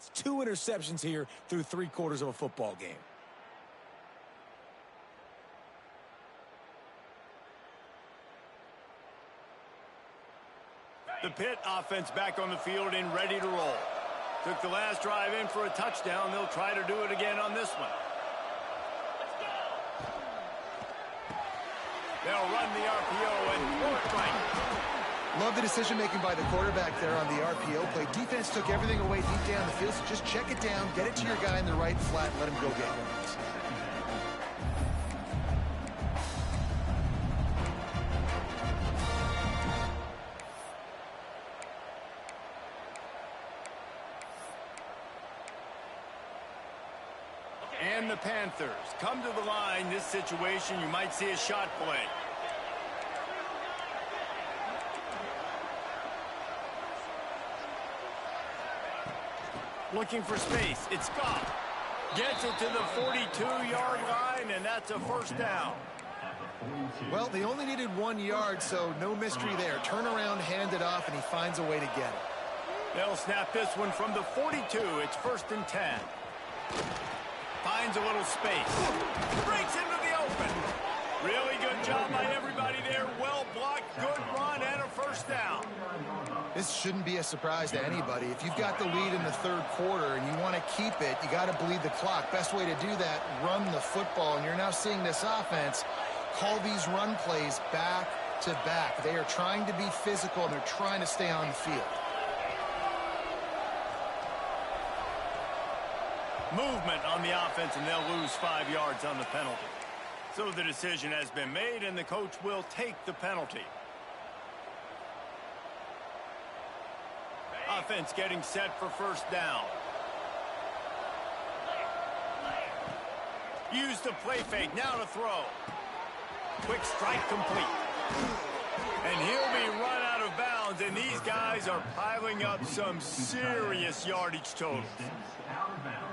It's 2 interceptions here through 3 quarters of a football game. The Pitt offense back on the field and ready to roll. Took the last drive in for a touchdown. They'll try to do it again on this one. They'll run the RPO and throw it right. Love the decision-making by the quarterback there on the RPO play. Defense took everything away deep down the field, so just check it down, get it to your guy in the right flat, and let him go get yards. And the Panthers come to the line. This situation, you might see a shot play. Looking for space. It's Goff. Gets it to the 42-yard line, and that's a first down. Well, they only needed 1 yard, so no mystery there. Turn around, hand it off, and he finds a way to get it. They'll snap this one from the 42. It's 1st and 10. Finds a little space. Breaks into the open. Really good job by everybody there. Well blocked, good run, and a first down. This shouldn't be a surprise to anybody. If you've got the lead in the 3rd quarter and you want to keep it, you got to bleed the clock. Best way to do that, run the football. And you're now seeing this offense call these run plays back to back. They are trying to be physical, and they're trying to stay on the field. Movement on the offense, and they'll lose 5 yards on the penalty. So the decision has been made, and the coach will take the penalty. Offense getting set for first down. Use the play fake, now to throw. Quick strike complete. And he'll be run out of bounds, and these guys are piling up some serious yardage totals.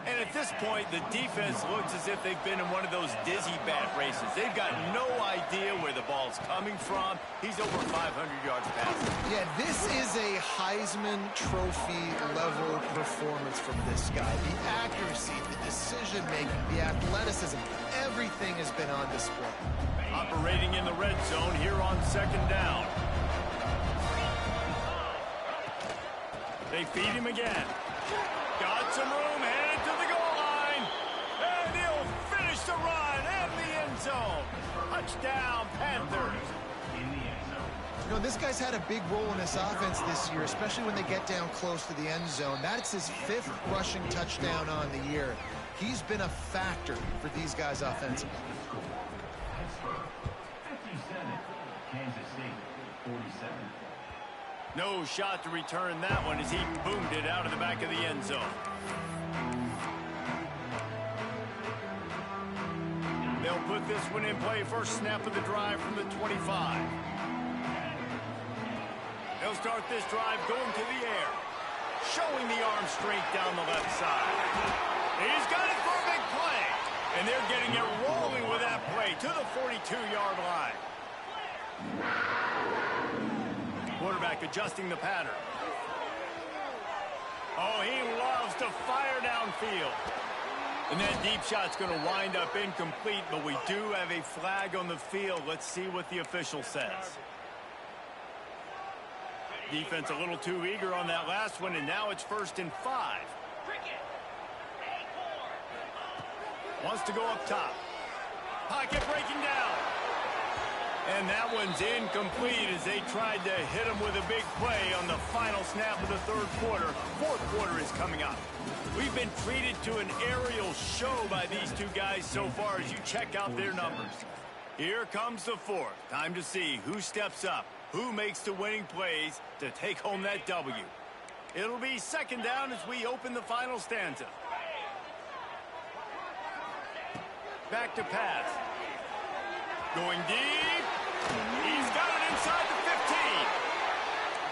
And at this point, the defense looks as if they've been in one of those dizzy bat races. They've got no idea where the ball's coming from. He's over 500 yards passing. Yeah, this is a Heisman Trophy level performance from this guy. The accuracy, the decision-making, the athleticism, everything has been on display. Operating in the red zone here on 2nd down. They feed him again. Got some room, headed to the goal line. And he'll finish the run and the end zone. Touchdown, Panthers. You know, this guy's had a big role in this offense this year, especially when they get down close to the end zone. That's his 5th rushing touchdown on the year. He's been a factor for these guys offensively. No shot to return that one as he boomed it out of the back of the end zone. They'll put this one in play. First snap of the drive from the 25. They'll start this drive going to the air. Showing the arm strength down the left side. He's got it for a big play. And they're getting it rolling with that play to the 42-yard line. Quarterback adjusting the pattern. Oh, he loves to fire downfield. And that deep shot's going to wind up incomplete, but we do have a flag on the field. Let's see what the official says. Defense a little too eager on that last one, and now it's 1st and 5. Wants to go up top. Pocket breaking down. And that one's incomplete as they tried to hit him with a big play on the final snap of the 3rd quarter. 4th quarter is coming up. We've been treated to an aerial show by these two guys so far as you check out their numbers. Here comes the 4th. Time to see who steps up, who makes the winning plays to take home that W. It'll be 2nd down as we open the final stanza. Back to pass. Going deep. He's got it inside the 15.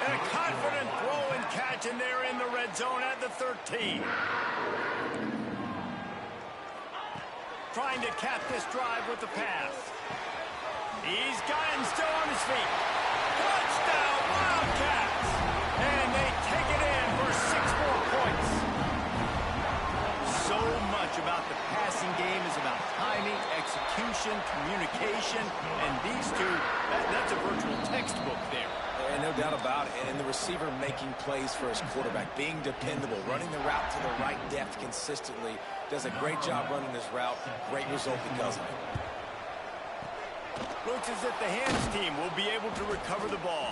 And a confident throw and catch, and they're in the red zone at the 13. Trying to cap this drive with the pass. He's got him still on his feet. Touchdown, Wildcats! And they take it in for 6 more points. communication, and these two, that's a virtual textbook there. And no doubt about it. And the receiver making plays for his quarterback, being dependable, running the route to the right depth consistently. Does a great job running this route. Great result because of it. Looks as if the hands team will be able to recover the ball.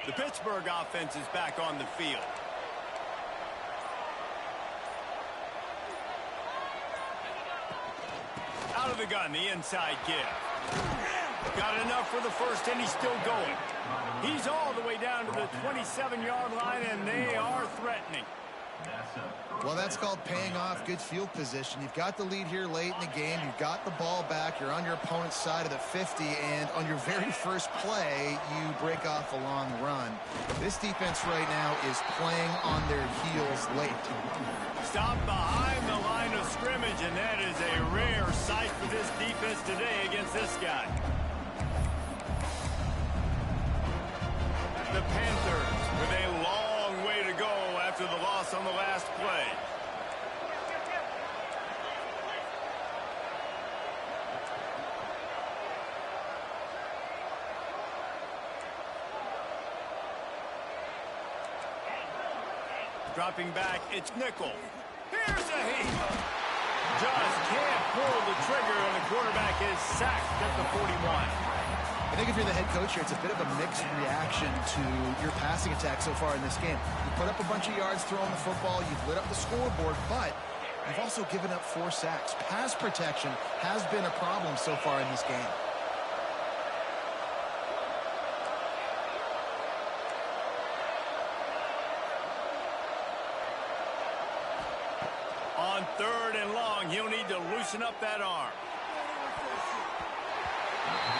The Pittsburgh offense is back on the field. Out of the gun, the inside give. Got enough for the first, and he's still going. He's all the way down to the 27-yard line, and they are threatening. Well, that's called paying off good field position. You've got the lead here late in the game. You've got the ball back. You're on your opponent's side of the 50, and on your very first play, you break off a long run. This defense right now is playing on their heels late. Stop behind the line of scrimmage, and that is a rare sight for this defense today against this guy. The Panthers with a long way to go after the loss on the last play. Dropping back, it's nickel. Here's a heat. Just can't pull the trigger, and the quarterback is sacked at the 41. I think if you're the head coach here, it's a bit of a mixed reaction to your passing attack so far in this game. You put up a bunch of yards throwing the football, you've lit up the scoreboard, but you've also given up 4 sacks. Pass protection has been a problem so far in this game. On 3rd and long, he'll need to loosen up that arm.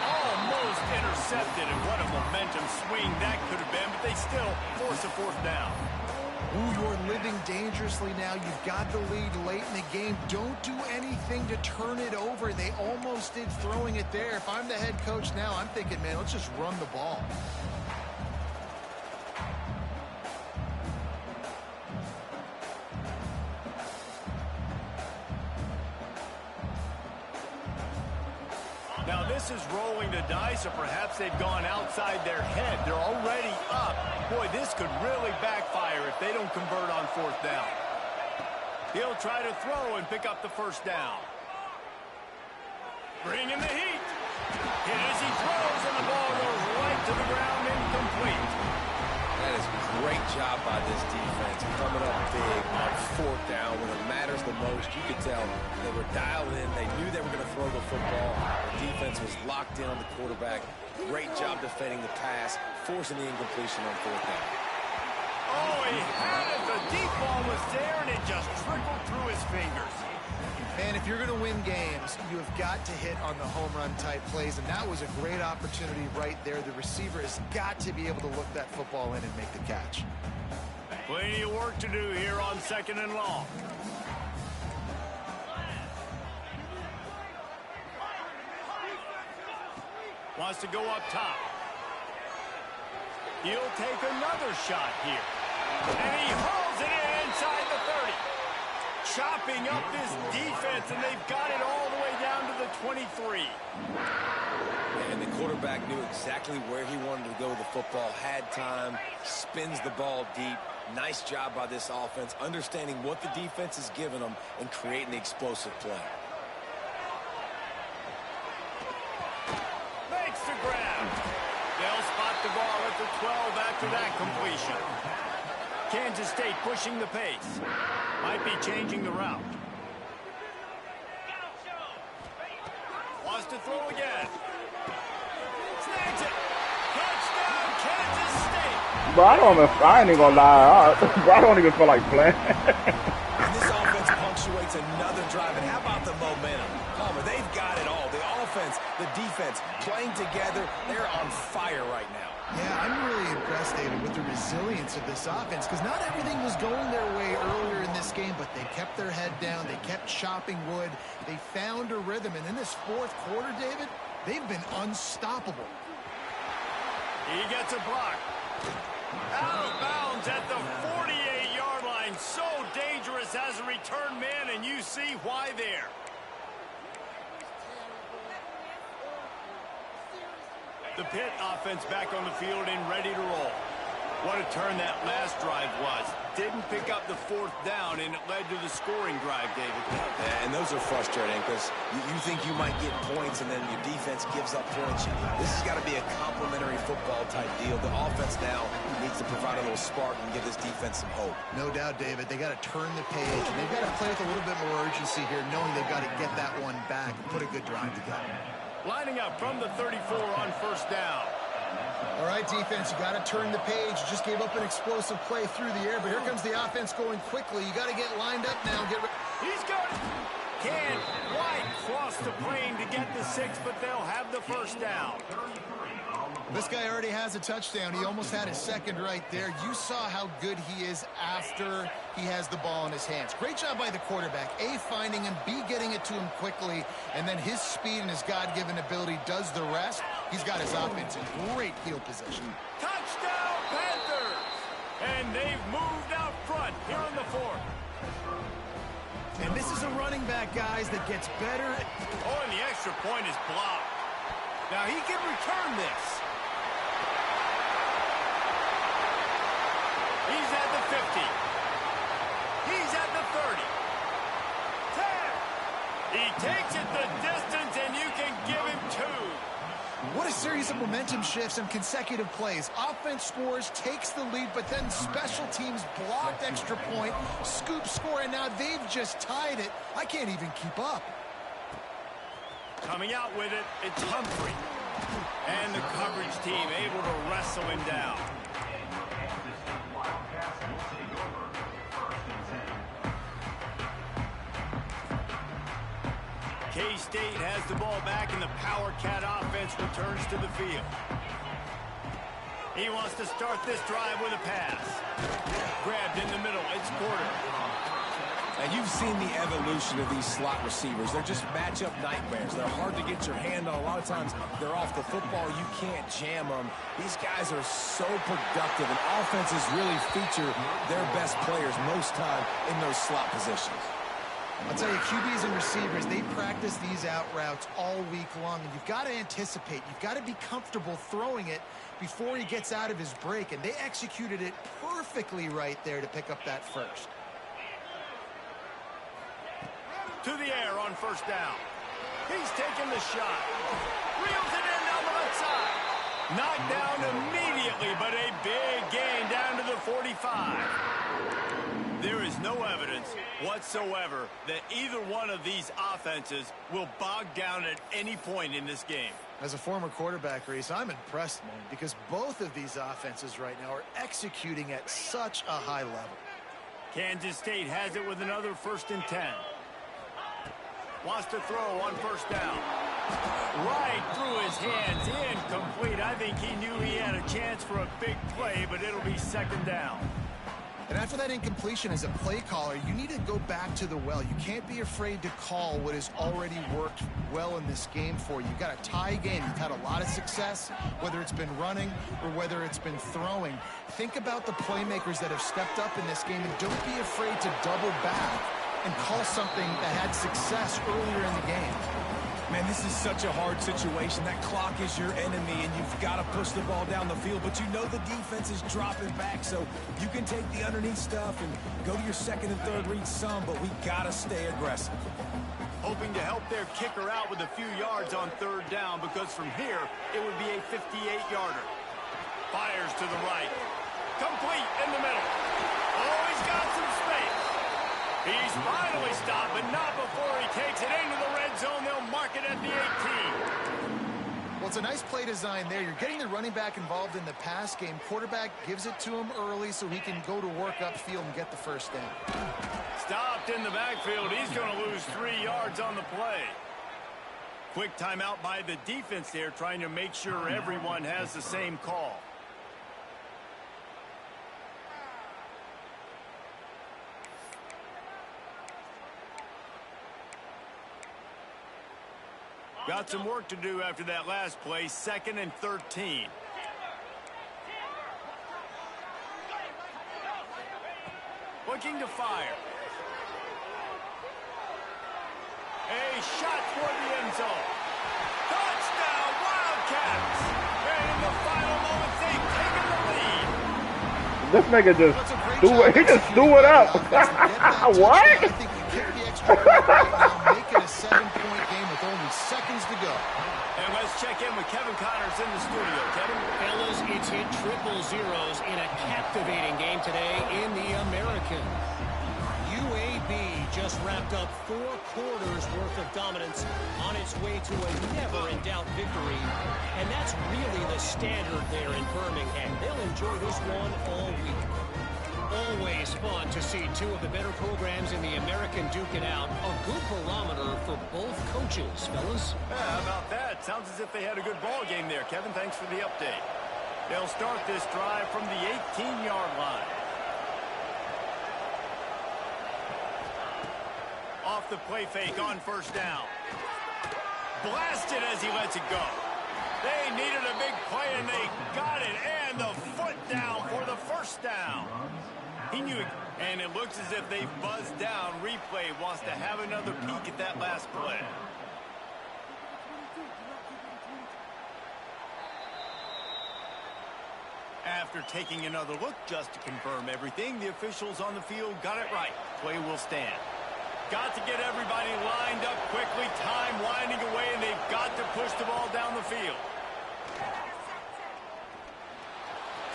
Almost intercepted, and what a momentum swing that could have been, but they still force a 4th down. Ooh, you're living dangerously now. You've got the lead late in the game. Don't do anything to turn it over. They almost did throwing it there. If I'm the head coach now, I'm thinking, man, let's just run the ball. Now this is rolling the dice, or perhaps they've gone outside their head. They're already up. Boy, this could really backfire if they don't convert on 4th down. He'll try to throw and pick up the 1st down. Bring in the heat. Hit as he throws, and the ball goes right to the ground, incomplete. That is a great job by this defense, coming up big on 4th down when it matters the most. You could tell they were dialed in. They knew they were going to throw the football. The defense was locked in on the quarterback. Great job defending the pass, forcing the incompletion on 4th down. Oh, he had it. The deep ball was there, and it just trickled through his fingers. And if you're going to win games, you have got to hit on the home run type plays, and that was a great opportunity right there. The receiver has got to be able to look that football in and make the catch. Plenty of work to do here on 2nd and long. Wants to go up top. He'll take another shot here. And he hauls it in inside the 30. Chopping up this defense, and they've got it all the way down to the 23. And the quarterback knew exactly where he wanted to go with the football, had time, spins the ball deep. Nice job by this offense, understanding what the defense is giving them and creating the explosive play. Makes the grab. They'll spot the ball at the 12 after that completion. Kansas State pushing the pace. Might be changing the route. Wants to throw again. Snags it. Touchdown, Kansas State. Bro, I ain't even gonna lie. Bro, I don't even feel like playing. And this offense punctuates another drive. And how about the momentum? Palmer, they've got it all. The offense, the defense, playing together. They're on fire right now. Yeah, I'm really impressed, David, with the resilience of this offense, because not everything was going their way earlier in in this game, but they kept their head down. They kept chopping wood. They found a rhythm. And in this fourth quarter, David, they've been unstoppable. He gets a block. Out of bounds at the 48-yard line. So dangerous as a return man, and you see why there. The Pitt offense back on the field and ready to roll. What a turn that last drive was. Didn't pick up the fourth down, and it led to the scoring drive, David. Yeah, and those are frustrating because you think you might get points, and then your defense gives up points. This has got to be a complementary football type deal. The offense now needs to provide a little spark and give this defense some hope. No doubt, David. They got to turn the page, and they've got to play with a little bit more urgency here, knowing they've got to get that one back and put a good drive together. Lining up from the 34 on first down. All right, defense, you got to turn the page. You just gave up an explosive play through the air, but here comes the offense going quickly. You got to get lined up now. He's got it. Can't quite cross the plane to get the 6, but they'll have the first down. This guy already has a touchdown. He almost had his second right there. You saw how good he is after he has the ball in his hands. Great job by the quarterback. A, finding him, B, getting it to him quickly, and then his speed and his God-given ability does the rest. He's got his offense in great field position. Touchdown, Panthers! And they've moved out front here in the fourth. And this is a running back, guys, that gets better. Oh, and the extra point is blocked. Now he can return this. He's at the 50. He's at the 30. 10. He takes it the distance, and you can give him 2. What a series of momentum shifts and consecutive plays. Offense scores, takes the lead, but then special teams blocked extra point, scoop score, and now they've just tied it. I can't even keep up. Coming out with it, it's Humphrey. And the coverage team able to wrestle him down. K-State has the ball back, and the Power Cat offense returns to the field. He wants to start this drive with a pass. Grabbed in the middle. It's Porter. And you've seen the evolution of these slot receivers. They're just matchup nightmares. They're hard to get your hand on. A lot of times they're off the football. You can't jam them. These guys are so productive, and offenses really feature their best players most time in those slot positions. I'll tell you, QBs and receivers, they practice these out routes all week long, and you've got to anticipate. You've got to be comfortable throwing it before he gets out of his break, and they executed it perfectly right there to pick up that first. To the air on first down. He's taking the shot. Reels it in down the left side. Knocked down immediately, but a big gain down to the 45. There is no evidence whatsoever that either one of these offenses will bog down at any point in this game. As a former quarterback, Reese, I'm impressed, man, because both of these offenses right now are executing at such a high level. Kansas State has it with another 1st and 10. Wants to throw on first down. Right through his hands, incomplete. I think he knew he had a chance for a big play, but it'll be 2nd down. And after that incompletion, as a play caller, you need to go back to the well. You can't be afraid to call what has already worked well in this game for you. You've got a tie game. You've had a lot of success, whether it's been running or whether it's been throwing. Think about the playmakers that have stepped up in this game, and don't be afraid to double back and call something that had success earlier in the game. Man, this is such a hard situation. That clock is your enemy, and you've got to push the ball down the field. But you know the defense is dropping back, so you can take the underneath stuff and go to your 2nd and 3rd read some, but we got to stay aggressive. Hoping to help their kicker out with a few yards on 3rd down, because from here, it would be a 58-yarder. Fires to the right. Complete in the middle. Oh, he's got some space. He's finally stopped, but not before he takes it into the red zone. They'll mark it at the 18. Well, it's a nice play design there. You're getting the running back involved in the pass game. Quarterback gives it to him early so he can go to work upfield and get the 1st down. Stopped in the backfield. He's going to lose 3 yards on the play. Quick timeout by the defense there, trying to make sure everyone has the same call. Got some work to do after that last play, 2nd and 13. Looking to fire. A shot toward the end zone. Touchdown, Wildcats! And in the final moments, they've taken the lead. This nigga just threw it. He just threw it up. What? I think you kick the extra point right now, make it a 7-point game with only seconds to go. And let's check in with Kevin Connors in the studio. Kevin? Fellas, it's hit triple zeros in a captivating game today in the American. UAB just wrapped up 4 quarters worth of dominance on its way to a never-in-doubt victory. And that's really the standard there in Birmingham. They'll enjoy this one all week. Always fun to see 2 of the better programs in the American duke it out. A good barometer for both coaches, fellas. Yeah, how about that? Sounds as if they had a good ball game there, Kevin. Thanks for the update. They'll start this drive from the 18-yard line. Off the play fake on first down. Blasted as he lets it go. They needed a big play, and they got it. And the foot down for the first down. He knew it, and it looks as if they've buzzed down. Replay wants to have another peek at that last play. After taking another look just to confirm everything, the officials on the field got it right. Play will stand. Got to get everybody lined up quickly. Time winding away, and they've got to push the ball down the field.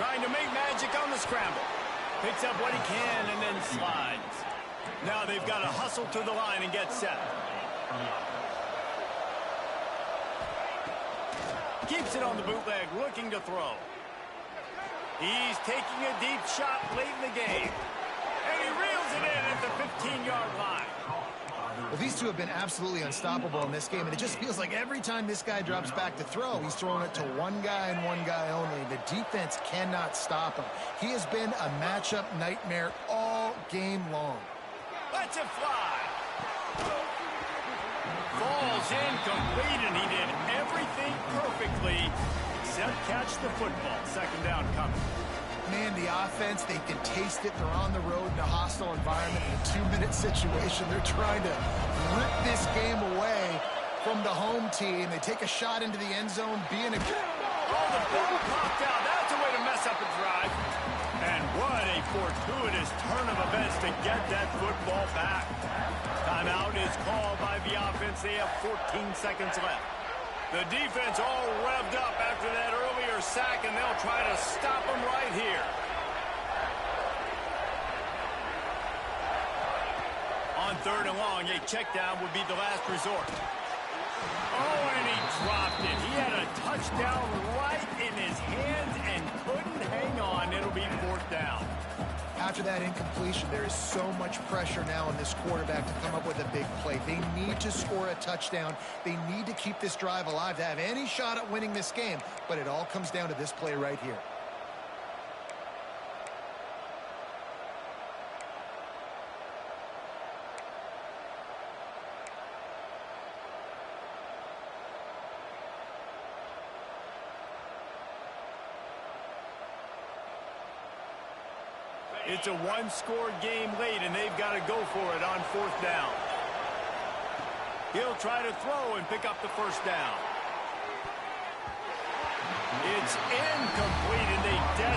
Trying to make magic on the scramble. Picks up what he can and then slides. Now they've got to hustle to the line and get set. Keeps it on the bootleg, looking to throw. He's taking a deep shot late in the game. And he reels it in at the 15-yard line. Well, these two have been absolutely unstoppable in this game, and it just feels like every time this guy drops back to throw, he's throwing it to one guy and one guy only. The defense cannot stop him. He has been a matchup nightmare all game long. Lets it fly. Falls incomplete, and he did everything perfectly except catch the football. 2nd down coming. Man, the offense, they can taste it. They're on the road in a hostile environment in a 2-minute situation. They're trying to rip this game away from the home team. They take a shot into the end zone, being a... Oh, the ball popped out. That's a way to mess up a drive. And what a fortuitous turn of events to get that football back. Timeout is called by the offense. They have 14 seconds left. The defense all revved up after that earlier sack, and they'll try to stop them right here. On 3rd and long, a check down would be the last resort. Oh, and he dropped it. He had a touchdown right in his hands and couldn't hang on. It'll be 4th down. After that incompletion, there is so much pressure now on this quarterback to come up with a big play. They need to score a touchdown. They need to keep this drive alive to have any shot at winning this game. But it all comes down to this play right here. It's a one-score game late, and they've got to go for it on 4th down. He'll try to throw and pick up the first down. It's incomplete, and they desperately